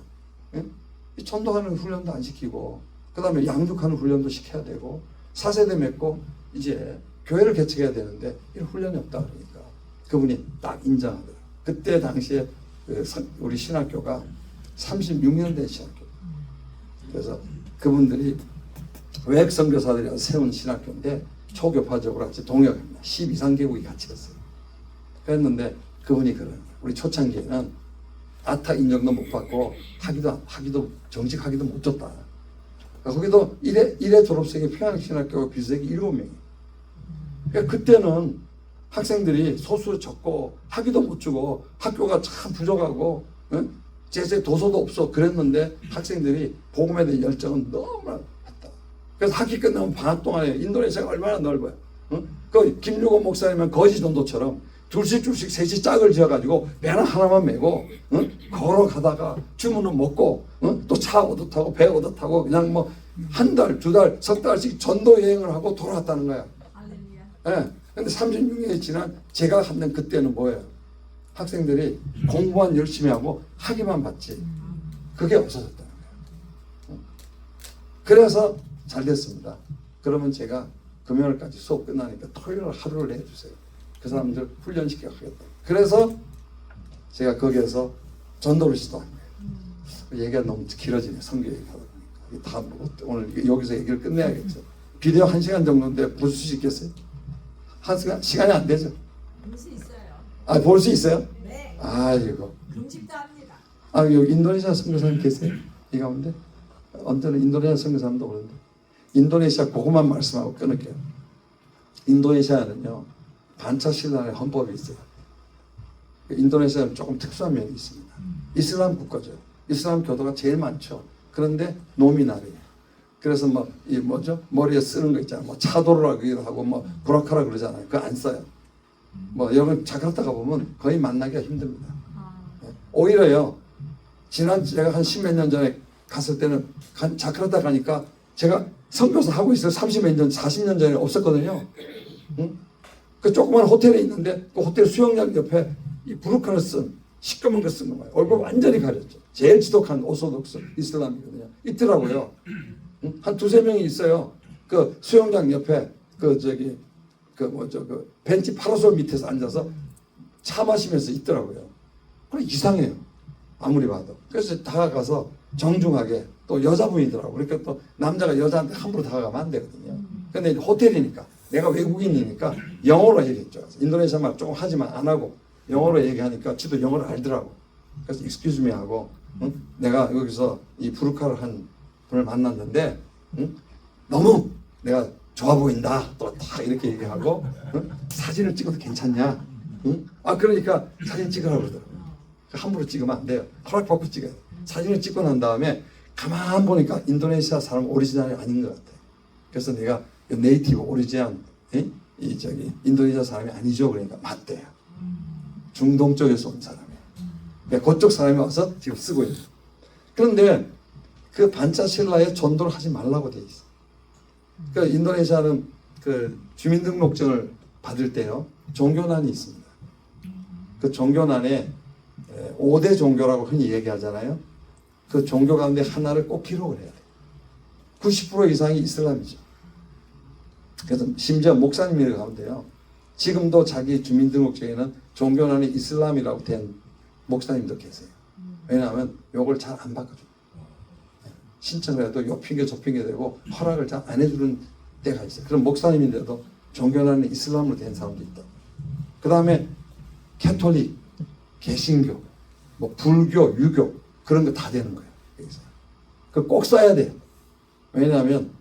이 전도하는 훈련도 안 시키고 그 다음에 양육하는 훈련도 시켜야 되고 4세대 맺고 이제 교회를 개척해야 되는데 이런 훈련이 없다 그러니까 그분이 딱 인정하더라고요. 그때 당시에 우리 신학교가 36년 된 신학교. 그래서 그분들이 외국 선교사들이 세운 신학교인데 초교파적으로 같이 동역합니다. 12개국이 같이 갔어요. 그랬는데 그분이 그런 우리 초창기에는 아타 인정도 못 받고 하기도 정직하기도 못 줬다. 거기도 1회 졸업생이 평양신학교 비수생이 7명이. 그러니까 그때는 학생들이 소수 적고 학위도 못 주고 학교가 참 부족하고 제세 도서도 없어 그랬는데 학생들이 복음에 대한 열정은 너무 했다. 그래서 학기 끝나면 방학 동안에 인도네시아가 얼마나 넓어요. 그 김유고 목사님은 거지 전도처럼 둘씩 셋이 짝을 지어가지고 배는 하나만 메고 걸어가다가 주문은 먹고 또 차 얻어 타고 배 얻어 타고 그냥 뭐 한 달, 두 달, 석 달씩 전도 여행을 하고 돌아왔다는 거야. 예. 근데 36년이 지난 제가 갔는 그때는 뭐예요? 학생들이 공부만 열심히 하고 학위만 받지. 그게 없어졌다는 거예요. 그래서 잘 됐습니다. 그러면 제가 금요일까지 수업 끝나니까 토요일 하루를 내주세요. 그 사람들 훈련시켜 가겠다. 그래서 제가 거기에서 전도를 시도한 거예요. 얘기가 너무 길어지네. 선교 얘기하다 보니까. 다 오늘 여기서 얘기를 끝내야겠죠. 비디오 1시간 정도인데 볼 수 있겠어요? 1시간? 시간이 안 되죠? 볼 수 있어요. 아, 볼 수 있어요? 네. 아이고. 금집도 합니다. 아, 여기 인도네시아 선교사님 계세요? 이 가운데? 언제는 인도네시아 선교사님도 오는데. 인도네시아 그것만 말씀하고 끊을게요. 인도네시아는요, 반차신라의 헌법이 있어요. 인도네시아는 조금 특수한 면이 있습니다. 이슬람 국가죠. 이슬람 교도가 제일 많죠. 그런데 노미날이에요. 그래서 뭐, 이 뭐죠? 머리에 쓰는 거 있잖아요. 뭐 차도르라고 하고 뭐 브라카라 그러잖아요. 그거 안 써요. 뭐 여러분 자카르타 가보면 거의 만나기가 힘듭니다. 오히려요, 지난 제가 한 10몇 년 전에 갔을 때는 자카르타 가니까 제가 선교사 하고 있어요. 30몇 년, 40년 전에 없었거든요. 응? 그 조그만 호텔에 있는데 그 호텔 수영장 옆에 이 부르카를 쓴 시꺼먼 거 쓴 거예요. 얼굴 완전히 가렸죠. 제일 지독한 오소독스 이슬람이거든요. 있더라고요. 응? 한 2~3명이 있어요. 그 수영장 옆에 그 벤치 파라솔 밑에서 앉아서 차 마시면서 있더라고요. 그래 이상해요. 아무리 봐도. 그래서 다가가서 정중하게 또 여자분이더라고. 그러니까 또 남자가 여자한테 함부로 다가가면 안 되거든요. 근데 호텔이니까 내가 외국인이니까 영어로 얘기했죠. 인도네시아 말 조금 하지만 안 하고 영어로 얘기하니까 지도 영어를 알더라고. 그래서 excuse me 하고 응? 내가 여기서 이 부르카를 한 분을 만났는데 응? 너무 내가 좋아 보인다. 또 다 이렇게 얘기하고 응? 사진을 찍어도 괜찮냐? 응? 아 그러니까 사진 찍으라고 그러더라고요. 함부로 찍으면 안 돼요. 허락받고 찍어야 돼. 사진을 찍고 난 다음에 가만 보니까 인도네시아 사람 오리지널이 아닌 것 같아. 그래서 내가 네이티브 오리지널 이 인도네시아 사람이 아니죠. 그러니까 맞대요. 중동 쪽에서 온 사람이에요. 그러니까 그쪽 사람이 와서 지금 쓰고 있는. 그런데 그 반차실라에 전도를 하지 말라고 돼 있어. 그 인도네시아는 그 주민등록증을 받을 때요 종교난이 있습니다. 그 종교난에 5대 종교라고 흔히 얘기하잖아요. 그 종교 가운데 하나를 꼭 기록을 해야 돼요. 90% 이상이 이슬람이죠. 그래서 심지어 목사님이 가운데요. 지금도 자기 주민등록증에는 종교난이 이슬람이라고 된 목사님도 계세요. 왜냐하면 요걸 잘 안 바꿔줘요. 신청을 해도 요 핑계 저 핑계 대고 허락을 잘 안 해주는 때가 있어요. 그럼 목사님인데도 종교난이 이슬람으로 된 사람도 있다. 그 다음에 캐톨릭, 개신교, 뭐 불교, 유교 그런 거 다 되는 거예요. 그 꼭 써야 돼요. 왜냐하면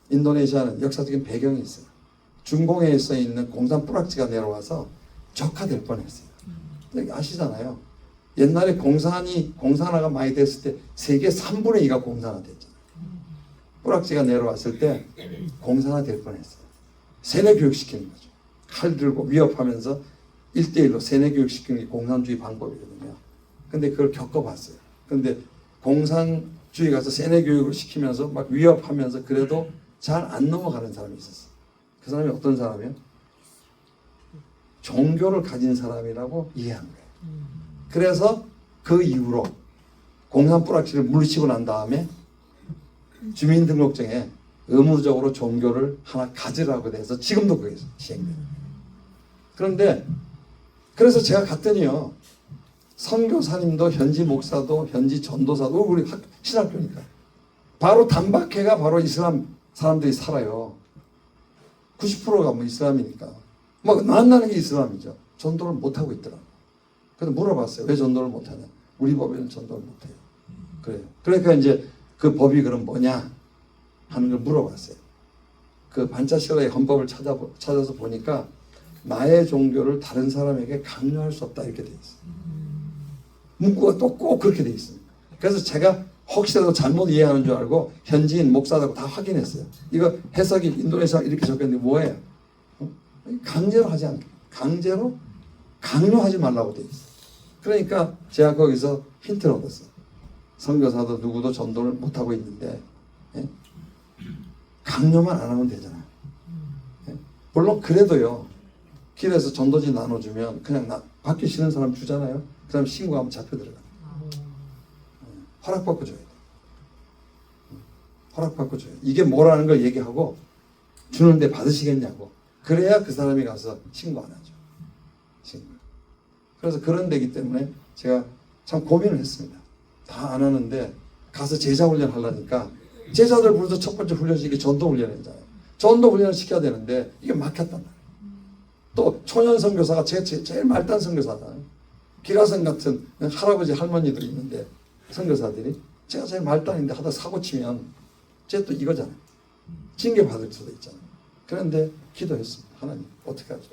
인도네시아는 역사적인 배경이 있어요. 중공해에 있는 공산 뿌락지가 내려와서 적화될 뻔했어요. 아시잖아요. 옛날에 공산화가 많이 됐을 때 세계 3분의 2가 공산화 됐잖아요. 뿌락지가 내려왔을 때 공산화 될 뻔했어요. 세뇌 교육시키는 거죠. 칼 들고 위협하면서 1대1로 세뇌 교육시키는 게 공산주의 방법이거든요. 근데 그걸 겪어봤어요. 근데 공산주의 가서 세뇌 교육을 시키면서 막 위협하면서 그래도 잘 안 넘어가는 사람이 있었어. 그 사람이 어떤 사람이요? 종교를 가진 사람이라고 이해한 거예요. 그래서 그 이후로 공산 뿌락치를 물리치고 난 다음에 주민등록증에 의무적으로 종교를 하나 가지라고 돼서 지금도 그게 시행돼요. 그런데 그래서 제가 갔더니요, 선교사님도 현지 목사도 현지 전도사도 우리 신학교니까 바로 단박해가 바로 이슬람 사람들이 살아요. 90%가 뭐 이슬람이니까 막 만나는 게 이슬람이죠. 전도를 못하고 있더라고요. 그래서 물어봤어요. 왜 전도를 못하냐? 우리 법에는 전도를 못해요. 그래요. 그러니까 이제 그 법이 그럼 뭐냐 하는 걸 물어봤어요. 그 반차실라의 헌법을 찾아서 보니까 나의 종교를 다른 사람에게 강요할 수 없다 이렇게 돼 있어요. 문구가 또 꼭 그렇게 돼 있습니다. 그래서 제가 혹시라도 잘못 이해하는 줄 알고 현지인 목사하고 다 확인했어요. 이거 해석이 인도네시아 이렇게 적혔는데 뭐예요? 강제로 하지 않게, 강제로 강요하지 말라고 돼 있어요. 그러니까 제가 거기서 힌트를 얻었어요. 선교사도 누구도 전도를 못하고 있는데, 예? 강요만 안 하면 되잖아요. 예? 물론 그래도요, 길에서 전도지 나눠주면 그냥 받기 싫은 사람 주잖아요. 그 사람 신고하면 잡혀 들어가요. 허락받고 줘야 돼. 허락받고 줘야 돼. 이게 뭐라는 걸 얘기하고 주는데 받으시겠냐고. 그래야 그 사람이 가서 신고 안 하죠. 신고. 그래서 그런 데기 때문에 제가 참 고민을 했습니다. 다 안 하는데 가서 제자 훈련 하려니까 제자들 부르서 첫 번째 훈련이 이게 전도 훈련이잖아요. 전도 훈련을 시켜야 되는데 이게 막혔단 말이에요. 또 초년 선교사가 제일 말단 선교사잖아요. 기라성 같은 할아버지 할머니들이 있는데 선교사들이 제가 제일 말단인데 하다 사고 치면 제 또 이거잖아요. 징계 받을 수도 있잖아요. 그런데 기도했습니다. 하나님 어떻게 하죠?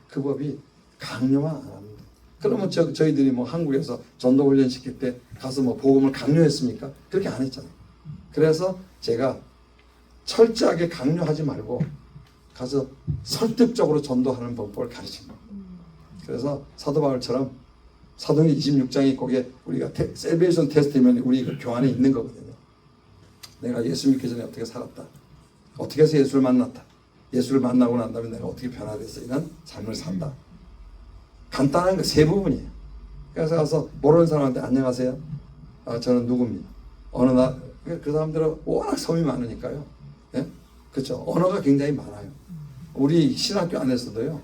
그 법이 강요만 안 합니다. 그러면 저희들이 뭐 한국에서 전도 훈련 시킬 때 가서 뭐 복음을 강요했습니까? 그렇게 안 했잖아요. 그래서 제가 철저하게 강요하지 말고 가서 설득적으로 전도하는 방법을 가르친 거예요. 그래서 사도 바울처럼 사도행전 26장이 거기에 우리가 셀베이션 테스트면 우리 그 교환에 있는 거거든요. 내가 예수 믿기 전에 어떻게 살았다. 어떻게 해서 예수를 만났다. 예수를 만나고 난 다음에 내가 어떻게 변화돼서 이런 삶을 산다. 간단한 거 세 부분이에요. 그래서 가서 모르는 사람한테 안녕하세요. 저는 누구입니다. 그 사람들은 워낙 섬이 많으니까요. 예? 그렇죠. 언어가 굉장히 많아요. 우리 신학교 안에서도요.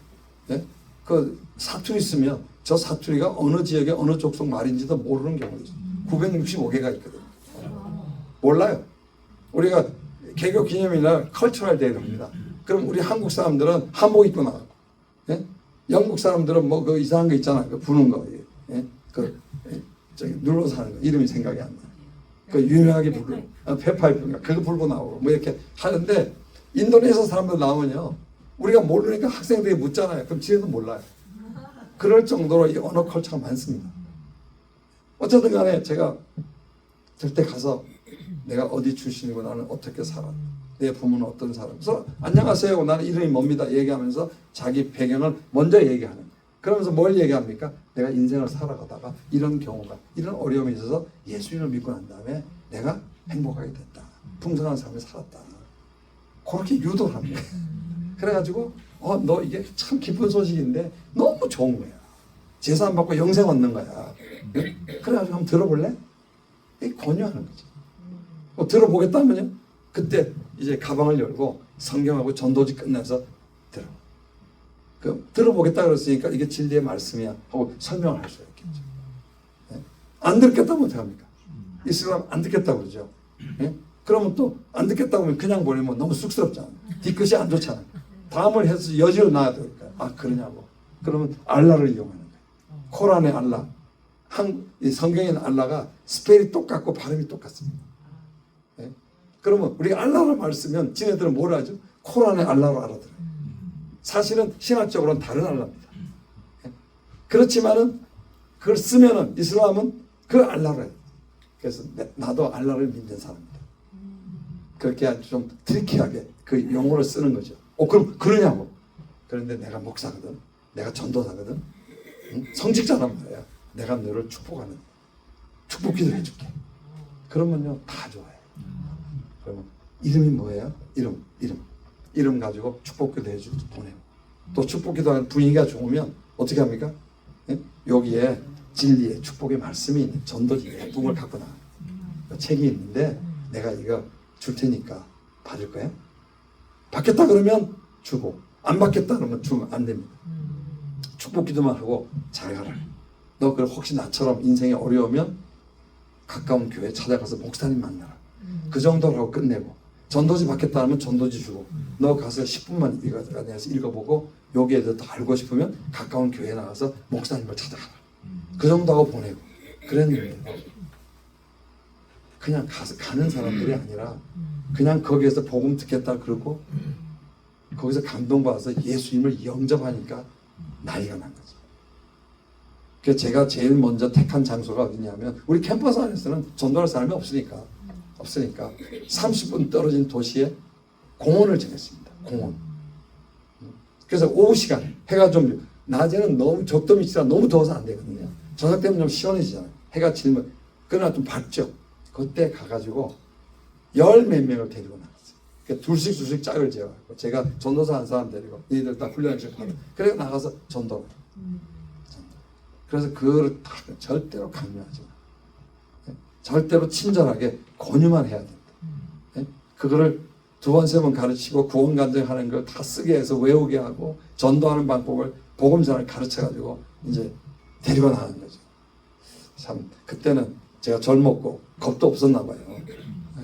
예? 그 사투리 쓰면 저 사투리가 어느 지역의 어느 족속 말인지도 모르는 경우도 있어요. 965개가 있거든요. 몰라요. 우리가 개교 기념일날 컬처럴 데이를 합니다. 그럼 우리 한국 사람들은 한복 입고 나가고, 예? 영국 사람들은 뭐 그 이상한 거 있잖아요. 그 부는 거, 예? 저기 눌러서 하는 거 이름이 생각이 안 나. 그 유명하게 부르, 페파이프인가 그거 불고 나오고 뭐 이렇게 하는데 인도네시아 사람들 나오면요. 우리가 모르니까 학생들이 묻잖아요. 그럼 지네도 몰라요. 그럴 정도로 이 언어 컬처가 많습니다. 어쨌든 간에 제가 절대 가서 내가 어디 출신이고 나는 어떻게 살아. 내 부모는 어떤 사람. 그래서 안녕하세요. 나는 이름이 뭡니다. 얘기하면서 자기 배경을 먼저 얘기하는 거예요. 그러면서 뭘 얘기합니까? 내가 인생을 살아가다가 이런 경우가 이런 어려움이 있어서 예수님을 믿고 난 다음에 내가 행복하게 됐다. 풍성한 삶을 살았다. 그렇게 유도를 합니다. 그래가지고 너 이게 참 기쁜 소식인데 너무 좋은 거야. 제사 안 받고 영생 얻는 거야. 그래가지고 한번 들어볼래? 이 권유하는 거죠. 들어보겠다면요? 그때 이제 가방을 열고 성경하고 전도지 끝내서 들어보겠다 그랬으니까 이게 진리의 말씀이야 하고 설명을 할 수 있겠죠. 예? 안 듣겠다면 어떻게 합니까? 이슬람 안 듣겠다고 그러죠. 예? 그러면 또 안 듣겠다고 하면 그냥 보내면 너무 쑥스럽잖아요. 뒤끝이 안 좋잖아요. 다음을 해서 여지를 놔야 되니까. 그러냐고. 그러면 알라를 이용하는 거예요. 코란의 알라. 이 성경에는 알라가 스펠이 똑같고 발음이 똑같습니다. 예? 그러면 우리가 알라를 말 쓰면 지네들은 뭘 하죠? 코란의 알라로 알아들어요. 사실은 신학적으로는 다른 알라입니다. 예? 그렇지만은 그걸 쓰면은 이슬람은 그 알라로 해요. 그래서 나도 알라를 믿는 사람입니다. 그렇게 아주 좀 트리키하게 그 용어를 쓰는 거죠. 그럼 그러냐고. 그런데 내가 목사거든. 내가 전도사거든. 응? 성직자란 말이야. 내가 너를 축복하는 축복 기도를 해줄게. 그러면요 다 좋아요. 그러면 이름이 뭐예요? 이름 가지고 축복기도 해주고 보내고, 또 축복기도 하는 분위기가 좋으면 어떻게 합니까? 예? 여기에 진리의 축복의 말씀이 있는 전도지 예쁜 걸 갖고 나가. 책이 있는데 내가 이거 줄 테니까 받을 거야? 받겠다 그러면 주고, 안 받겠다 그러면 주면 안 됩니다. 축복기도만 하고 잘 가라. 너 그 혹시 나처럼 인생이 어려우면 가까운 교회 찾아가서 목사님 만나라. 그 정도로 하고 끝내고, 전도지 받겠다 하면 전도지 주고, 너 가서 10분만 읽어보고 여기에 대해서 더 알고 싶으면 가까운 교회에 나가서 목사님을 찾아가라. 그 정도 하고 보내고 그랬는데, 그냥 가서 가는 사람들이 아니라 그냥 거기에서 복음 듣겠다 그러고 거기서 감동받아서 예수님을 영접하니까 난리가 난 거죠. 그래서 제가 제일 먼저 택한 장소가 어디냐면, 우리 캠퍼스 안에서는 전도할 사람이 없으니까 30분 떨어진 도시에 공원을 정했습니다. 공원. 그래서 오후 시간에 해가 좀, 낮에는 너무 적도 밑이라 너무 더워서 안 되거든요. 저녁 때면 좀 시원해지잖아요. 해가 지면. 그러나 좀 밝죠. 그때 가가지고 열 몇 명을 데리고 나갔어요. 그러니까 둘씩 짝을 지어가지고 제가 전도사 한 사람 데리고 니들 다 훈련을 하고, 그래서 나가서 전도. 그래서 그걸 다 절대로 강요하지 마. 절대로 친절하게 권유만 해야 된다. 그거를 2번 3번 가르치고 구원간증하는 걸 다 쓰게 해서 외우게 하고, 전도하는 방법을 복음전을 가르쳐가지고 이제 데리고 나가는 거죠. 참 그때는 제가 젊었고 겁도 없었나 봐요.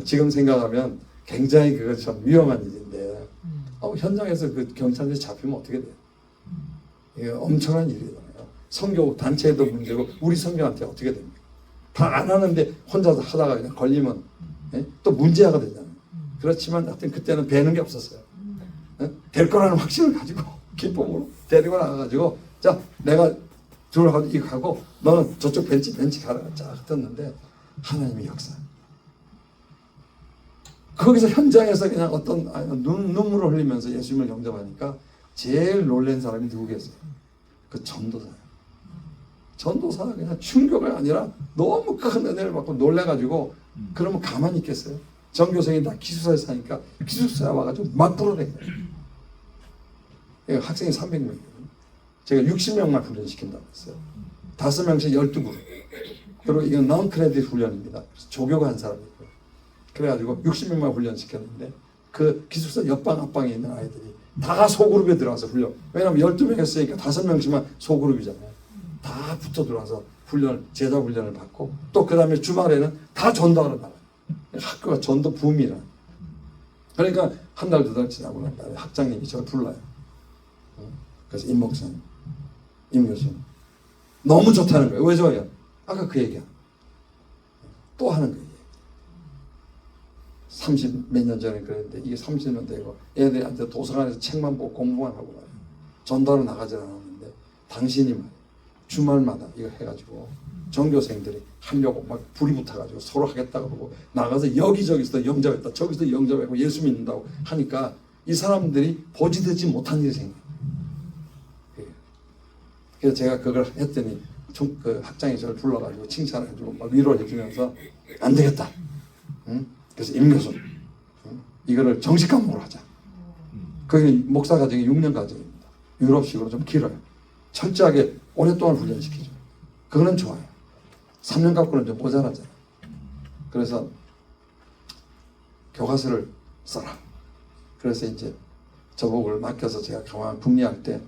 지금 생각하면 굉장히 그거 참 위험한 일인데, 현장에서 그 경찰들이 잡히면 어떻게 돼요? 이게 엄청난 일이잖아요. 선교 단체에도 문제고 우리 선교한테 어떻게 됩니까? 다 안 하는데 혼자서 하다가 그냥 걸리면 또 문제가 되잖아요. 그렇지만 하여튼 그때는 배는 게 없었어요. 될 거라는 확신을 가지고 기쁨으로 데리고 나가가지고, 자 내가 들어가서 이거 하고 너는 저쪽 벤치 가라 쫙 떴는데, 하나님의 역사. 거기서 현장에서 그냥 어떤 눈물을 흘리면서 예수님을 영접하니까 제일 놀란 사람이 누구겠어요? 그 전도사예요. 전도사가 그냥 충격이 아니라 너무 큰 은혜를 받고 놀래가지고, 그러면 가만히 있겠어요? 전교생이 다 기숙사에 사니까 기숙사에 와가지고 막 불어대요. 학생이 300명이거든요. 제가 60명만 훈련시킨다고 했어요. 5명씩 12그룹. 그리고 이건 non 크레딧 훈련입니다. 그래서 조교가 한 사람이 있고요. 그래가지고 60명만 훈련시켰는데, 그 기숙사 옆방 앞방에 있는 아이들이 다 소그룹에 들어가서 훈련. 왜냐면 12명 했으니까 5명씩만 소그룹이잖아요. 다 붙어 들어와서 제자 훈련을 받고, 또 그 다음에 주말에는 다 전도하러 나가요. 학교가 전도 붐이라. 그러니까 한 달, 2달 지나고 난 다음에 학장님이 저를 불러요. 그래서 임 목사님, 임 교수님, 너무 좋다는 거예요. 왜 좋아요? 아까 그 얘기야. 또 하는 거예요. 30 몇 년 전에 그랬는데 이게 30년 되고 애들한테 도서관에서 책만 보고 공부만 하고 말이에요. 전도하러 나가지 않았는데, 당신이 말이에요. 주말마다 이거 해가지고 전교생들이 하려고 막 불이 붙어가지고 서로 하겠다고 그러고 나가서 여기저기서 영접했다, 저기서 영접하고 예수 믿는다고 하니까 이 사람들이 보지되지 못한 일이 생겨요. 그래서 제가 그걸 했더니 그 학장이 저를 불러가지고 칭찬해주고 막 위로해주면서 안 되겠다. 응? 그래서 임 교수, 이거를 정식 과목으로 하자. 그게 목사 과정이 6년 과정입니다. 유럽식으로 좀 길어요. 철저하게 오랫동안 훈련시키죠. 그거는 좋아요. 3년 갖고는 좀 모자라잖아요. 그래서 교과서를 써라. 그래서 이제 저복을 맡겨서 제가 가만 국리할 때,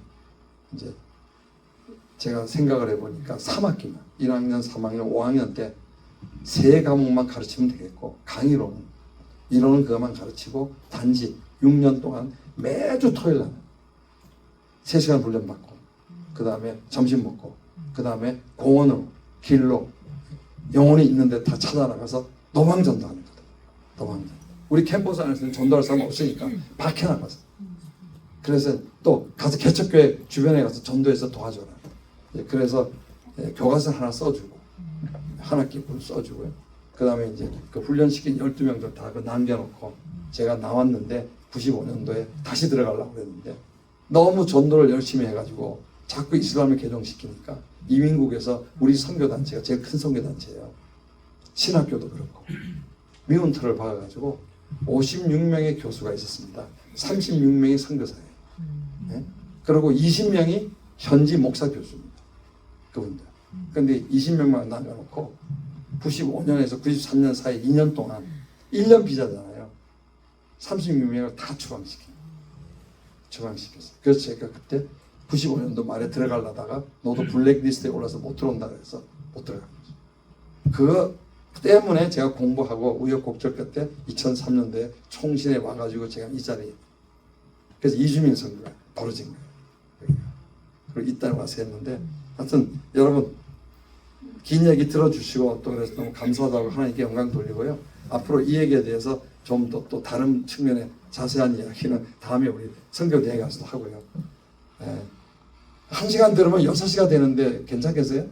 이제 제가 생각을 해보니까 3학기만, 1학년, 3학년, 5학년 때 3과목만 가르치면 되겠고, 강의로는, 이론은 그것만 가르치고, 단지 6년 동안 매주 토요일 날 3시간 훈련받고, 그 다음에 점심 먹고, 그 다음에 공원으로, 길로, 영혼이 있는데 다 찾아나가서 노방전도 하는 거다. 노방전. 우리 캠퍼스 안에서는 전도할 사람 없으니까 밖에 나가서. 그래서 또 가서 개척교회 주변에 가서 전도해서 도와줘라. 그래서 교과서 하나 써주고, 한 학기 써주고요. 그 다음에 이제 그 훈련시킨 12명들 다 그 남겨놓고, 제가 나왔는데 95년도에 다시 들어가려고 그랬는데, 너무 전도를 열심히 해가지고 자꾸 이슬람을 개종시키니까 이민국에서 우리 선교단체가 제일 큰 선교단체예요. 신학교도 그렇고 미운 털을 박아가지고 56명의 교수가 있었습니다. 36명이 선교사예요. 네? 그리고 20명이 현지 목사 교수입니다. 그분들. 근데 20명만 남겨놓고 95년에서 93년 사이 2년 동안 1년 비자잖아요. 36명을 다 추방시켰어요. 그래서 제가 그때 95년도 말에 들어가려다가 너도 블랙리스트에 올라서 못 들어온다 그래서 못 들어간 거죠. 그거 때문에 제가 공부하고 우여곡절 끝에 2003년도에 총신에 와가지고 제가 이 자리에 그래서 이주민 선거가 벌어진 거예요. 그리고 이 딸 와서 했는데 하여튼 여러분 긴 얘기 들어주시고 또 그래서 너무 감사하다고 하나님께 영광 돌리고요. 앞으로 이 얘기에 대해서 좀 더 또 다른 측면의 자세한 이야기는 다음에 우리 선교 대회 가서도 하고요. 1시간 들으면 6시간 되는데 괜찮겠어요?